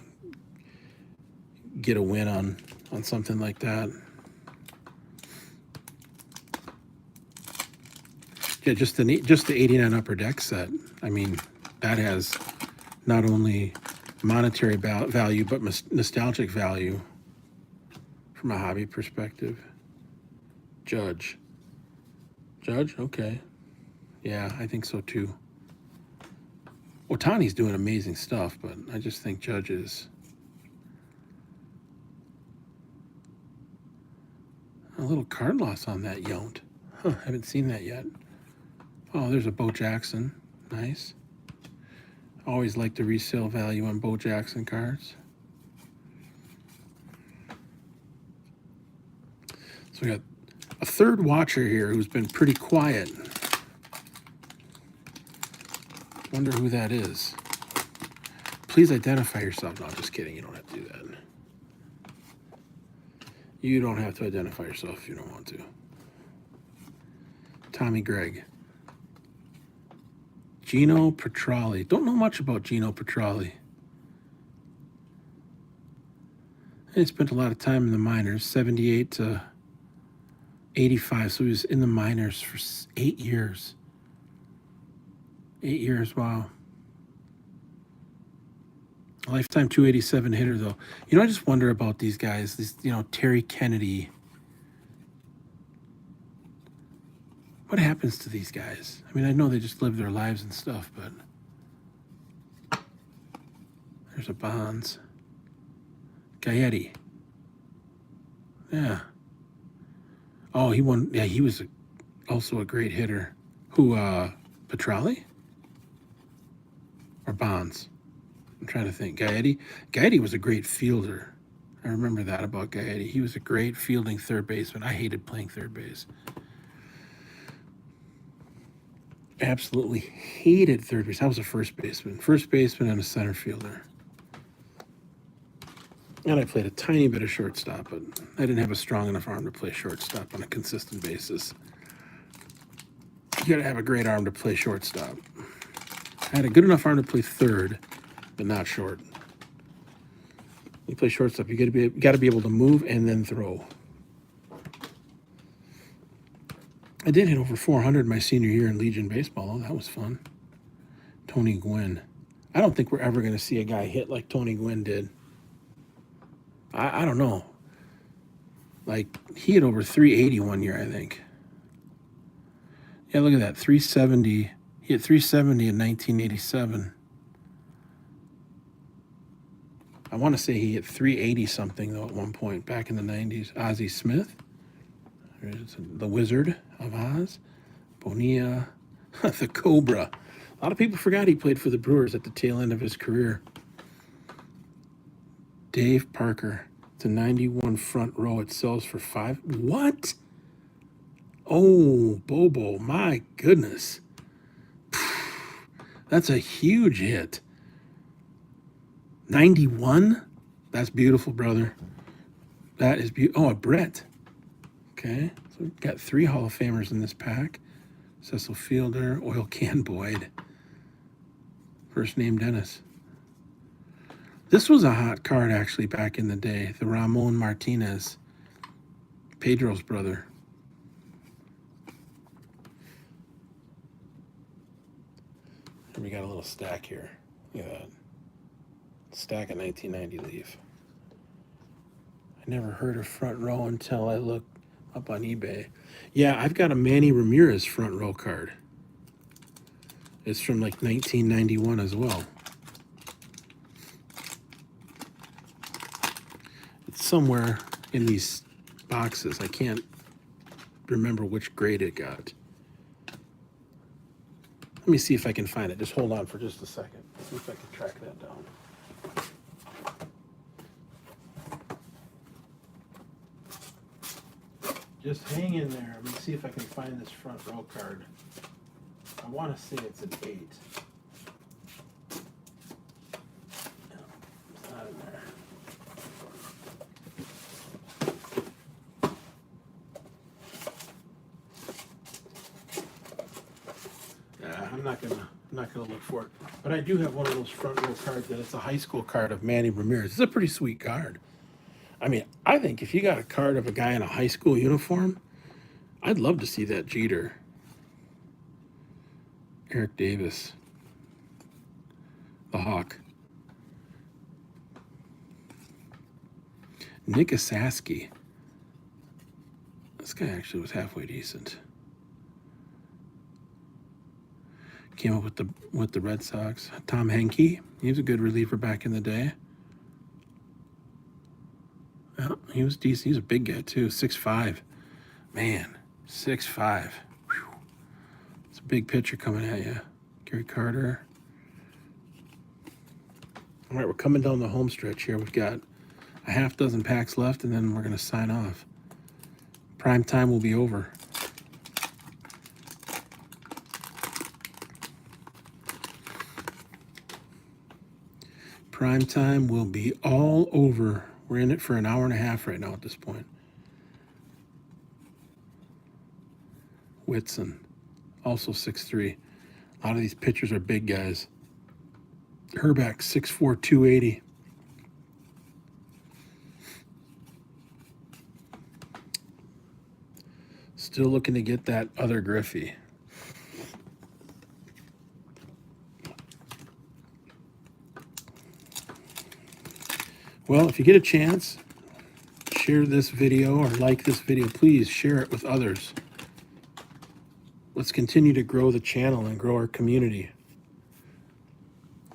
get a win on something like that. Yeah, just the '89 Upper Deck set. I mean, that has not only monetary value but nostalgic value from a hobby perspective. Judge, okay. Yeah, I think so too. Otani's doing amazing stuff, but I just think Judge is a little card loss on that Yount. Huh, haven't seen that yet. Oh, there's a Bo Jackson. Nice. Always like the resale value on Bo Jackson cards. So we got a third watcher here who's been pretty quiet. Wonder who that is. Please identify yourself. No, just kidding. You don't have to do that. You don't have to identify yourself if you don't want to. Tommy Gregg. Gino Petrali. Don't know much about Gino Petrali. He spent a lot of time in the minors, 78 to 85. So he was in the minors for 8 years. 8 years, wow. Lifetime 287 hitter, though. You know, I just wonder about these guys. These, you know, Terry Kennedy. What happens to these guys? I mean, I know they just live their lives and stuff, but there's a Bonds. Gaetti. Yeah. Oh, he won. Yeah, he was also a great hitter. Who, Petrali? Or Bonds? I'm trying to think. Gaetti? Gaetti was a great fielder. I remember that about Gaetti. He was a great fielding third baseman. I hated playing third base. Absolutely hated third base. I was a first baseman. First baseman and a center fielder. And I played a tiny bit of shortstop, but I didn't have a strong enough arm to play shortstop on a consistent basis. You gotta have a great arm to play shortstop. I had a good enough arm to play third, but not short. You play shortstop, you gotta be able to move and then throw. I did hit over 400 my senior year in Legion baseball. Oh, that was fun. Tony Gwynn. I don't think we're ever going to see a guy hit like Tony Gwynn did. I don't know. Like, he hit over 380 one year, I think. Yeah, look at that. 370. He hit 370 in 1987. I want to say he hit 380 something, though, at one point back in the 90s. Ozzie Smith. There's the Wizard of Oz. Bonilla. The Cobra. A lot of people forgot he played for the Brewers at the tail end of his career. Dave Parker. It's a 91 front row. It sells for $5. What? Oh, Bobo. My goodness. That's a huge hit. 91? That's beautiful, brother. That is beautiful. Oh, a Brett. Okay. So we've got 3 Hall of Famers in this pack. Cecil Fielder, Oil Can Boyd. First name Dennis. This was a hot card, actually, back in the day. The Ramon Martinez. Pedro's brother. And we got a little stack here. Look at that. Stack of 1990 Leaf. I never heard of front row until I looked up on eBay. Yeah, I've got a Manny Ramirez front row card. It's from like 1991 as well. It's somewhere in these boxes. I can't remember which grade it got. Let me see if I can find it. Just hold on for just a second. See if I can track that down. Just hang in there. Let me see if I can find this front row card. I want to say it's an 8. No, it's not in there. Yeah, I'm not gonna look for it. But I do have one of those front row cards that it's a high school card of Manny Ramirez. It's a pretty sweet card. I mean, I think if you got a card of a guy in a high school uniform, I'd love to see that Jeter. Eric Davis. The Hawk. Nick Asaski. This guy actually was halfway decent. Came up with the Red Sox. Tom Henke, he was a good reliever back in the day. Well, he was decent. He's a big guy too, 6'5". Man, 6'5". Whew. It's a big pitcher coming at you. Gary Carter. All right, we're coming down the home stretch here. We've got a half dozen packs left, and then we're going to sign off. Prime time will be over. Prime time will be all over. We're in it for an hour and a half right now at this point. Whitson, also 6'3". A lot of these pitchers are big guys. Herbeck, 6'4", 280. Still looking to get that other Griffey. Well, if you get a chance, share this video or like this video. Please share it with others. Let's continue to grow the channel and grow our community.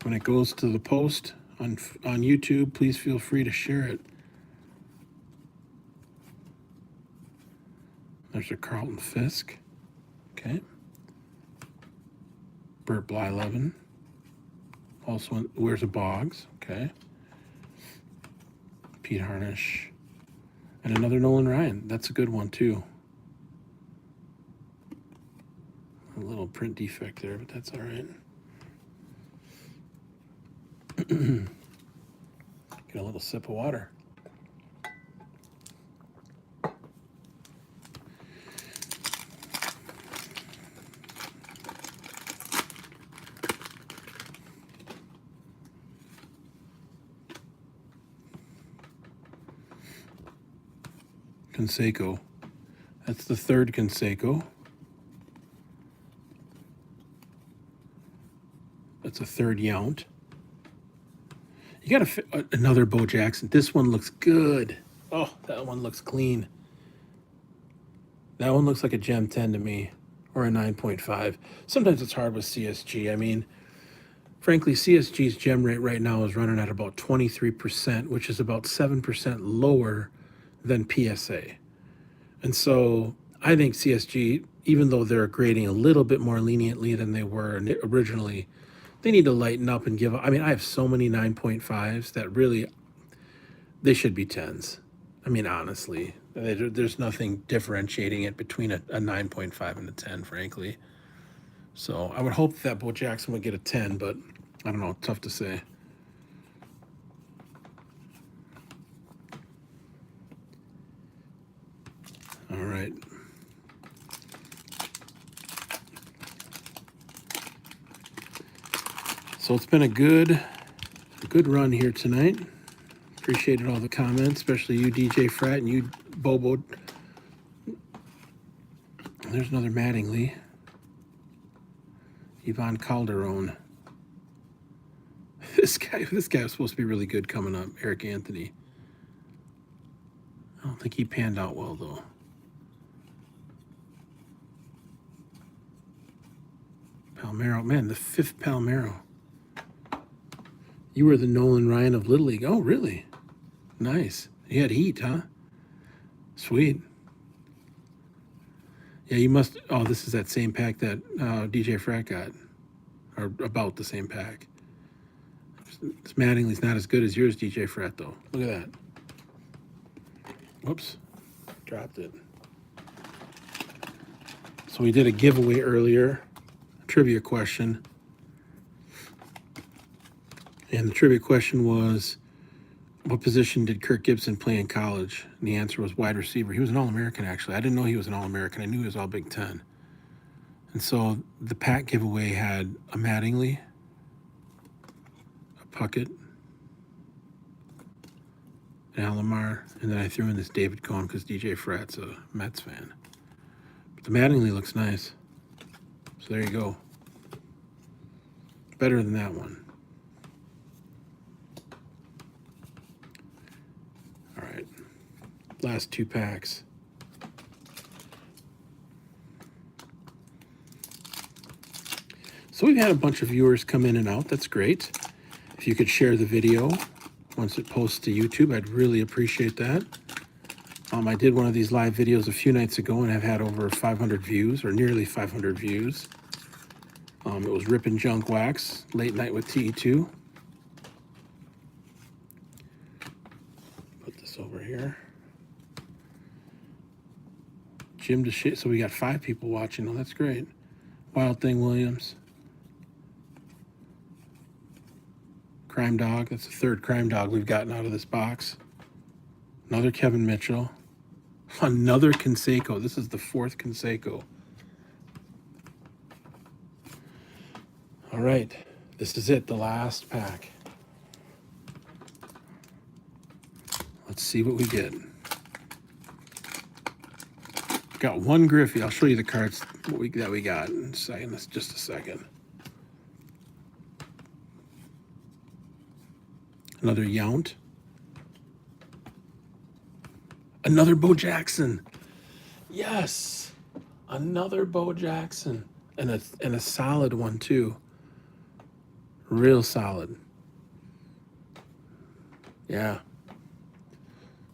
When it goes to the post on YouTube, please feel free to share it. There's a Carlton Fisk. Okay. Burt Blyleven. Also wears a Boggs. Okay. Pete Harnish. And another Nolan Ryan. That's a good one, too. A little print defect there, but that's all right. Get a little sip of water. Canseco. That's the third Canseco. That's a third Yount. You got another Bo Jackson. This one looks good. Oh, that one looks clean. That one looks like a Gem 10 to me, or a 9.5. Sometimes it's hard with CSG. I mean, frankly, CSG's gem rate right now is running at about 23%, which is about 7% lower than PSA. And so I think CSG, even though they're grading a little bit more leniently than they were originally, they need to lighten up and give up. I mean, I have so many 9.5s that really, they should be 10s. I mean, honestly, there's nothing differentiating it between a 9.5 and a 10, frankly. So I would hope that Bo Jackson would get a 10, but I don't know, tough to say. All right. So it's been a good run here tonight. Appreciated all the comments, especially you, DJ Frat, and you, Bobo. There's another Mattingly. Ivan Calderon. This guy was supposed to be really good coming up. Eric Anthony. I don't think he panned out well, though. Palmeiro. Man, the fifth Palmeiro. You were the Nolan Ryan of Little League. Oh, really? Nice. You had heat, huh? Sweet. Yeah, you must. Oh, this is that same pack that DJ Frat got. Or about the same pack. This Mattingly's not as good as yours, DJ Frat, though. Look at that. Whoops. Dropped it. So we did a giveaway earlier. A trivia question. And the trivia question was, what position did Kirk Gibson play in college? And the answer was wide receiver. He was an All-American, actually. I didn't know he was an All-American. I knew he was all Big Ten. And so the pack giveaway had a Mattingly, a Puckett, an Alomar, and then I threw in this David Cohn because DJ Frat's a Mets fan. But the Mattingly looks nice. So there you go. Better than that one. Last two packs. So we've had a bunch of viewers come in and out. That's great. If you could share the video once it posts to YouTube, I'd really appreciate that. I did one of these live videos a few nights ago and have had over 500 views, or nearly 500 views. It was Rippin Junk Wax, Late Night with TE2. Put this over here. Jim DeShay, so we got 5 people watching. Oh, that's great. Wild Thing Williams. Crime Dog, that's the 3rd Crime Dog we've gotten out of this box. Another Kevin Mitchell. Another Canseco. This is the 4th Canseco. All right, this is it, the last pack. Let's see what we get. Got 1 Griffey. I'll show you the cards that we got in a second. That's just a second. Another Yount. Another Bo Jackson. Yes, another Bo Jackson, and a solid one too. Real solid. Yeah.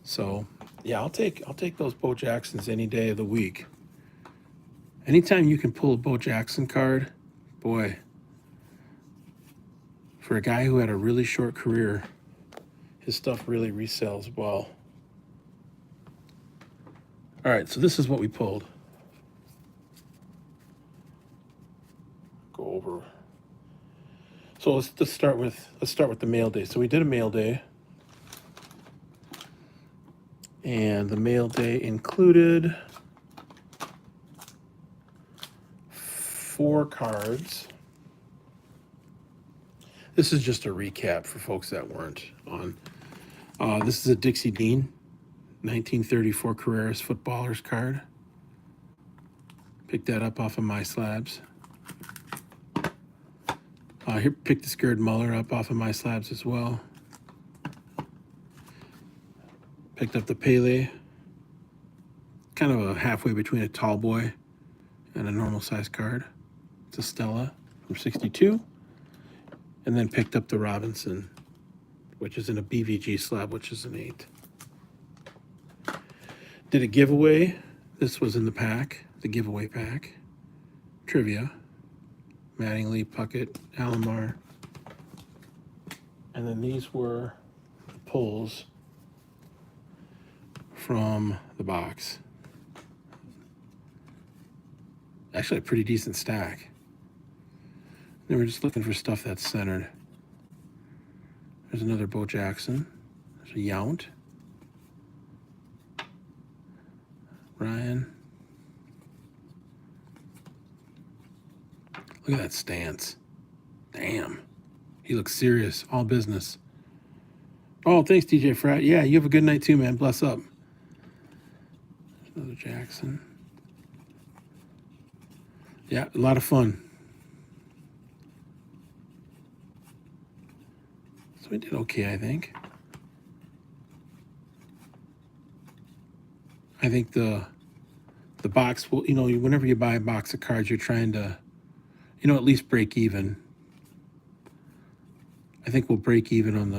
So yeah, I'll take those Bo Jacksons any day of the week. Anytime you can pull a Bo Jackson card, boy. For a guy who had a really short career, his stuff really resells well. All right, so this is what we pulled. Go over. So let's start with the mail day. So we did a mail day, and the mail day included 4 cards. This is just a recap for folks that weren't on. This is a Dixie Dean 1934 Carreras Footballers card. Picked that up off of My Slabs. Here, picked this Gerd Muller up off of My Slabs as well. Picked up the Pele. Kind of a halfway between a tall boy and a normal size card. It's a Stella from 62. And then picked up the Robinson, which is in a BVG slab, which is an 8. Did a giveaway. This was in the pack, the giveaway pack. Trivia. Mattingly, Puckett, Alomar. And then these were the pulls from the box. Actually, a pretty decent stack. Then we're just looking for stuff that's centered. There's another Bo Jackson. There's a Yount. Ryan. Look at that stance. Damn. He looks serious. All business. Oh, thanks, DJ Frat. Yeah, you have a good night too, man. Bless up. There's another Jackson. Yeah, a lot of fun. So we did okay, I think. I think the box will, you know, whenever you buy a box of cards, you're trying to, you know, at least break even. I think we'll break even on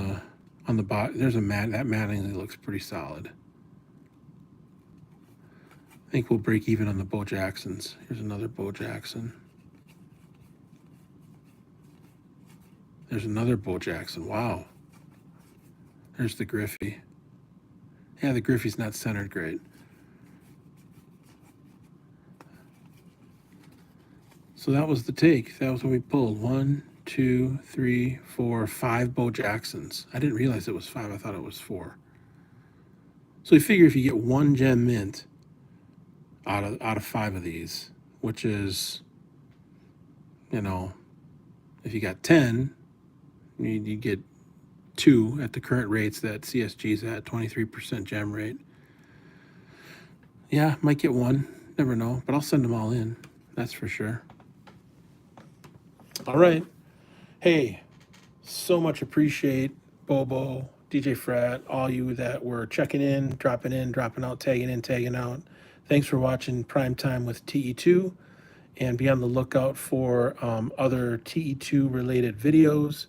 the box. There's a that Mattingly looks pretty solid. I think we'll break even on the Bo Jacksons. Here's another Bo Jackson. There's another Bo Jackson. Wow. There's the Griffey. Yeah, the Griffey's not centered great. So that was the take. That was what we pulled. 1, 2, 3, 4, 5 Bo Jacksons. I didn't realize it was 5. I thought it was 4. So you figure if you get 1 gem mint out of 5 of these, which is, you know, if you got 10, you get 2 at the current rates that CSG's at, 23% gem rate. Yeah, might get 1. Never know, but I'll send them all in. That's for sure. All right. Hey, so much appreciate Bobo, DJ Frat, all you that were checking in, dropping out, tagging in, tagging out. Thanks for watching Prime Time with TE2. and be on the lookout for other TE2 related videos,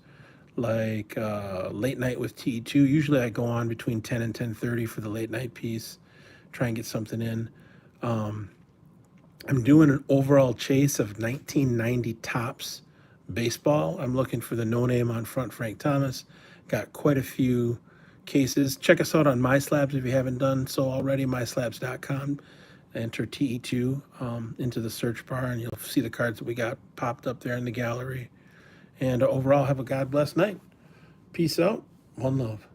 like Late Night with TE2. Usually I go on between 10 and 10:30 for the late night piece, try and get something in. I'm doing an overall chase of 1990 Topps baseball. I'm looking for the no name on front, Frank Thomas. Got quite a few cases. Check us out on MySlabs if you haven't done so already, myslabs.com. Enter TE2 into the search bar, and you'll see the cards that we got popped up there in the gallery. And overall, have a God bless night. Peace out. One love.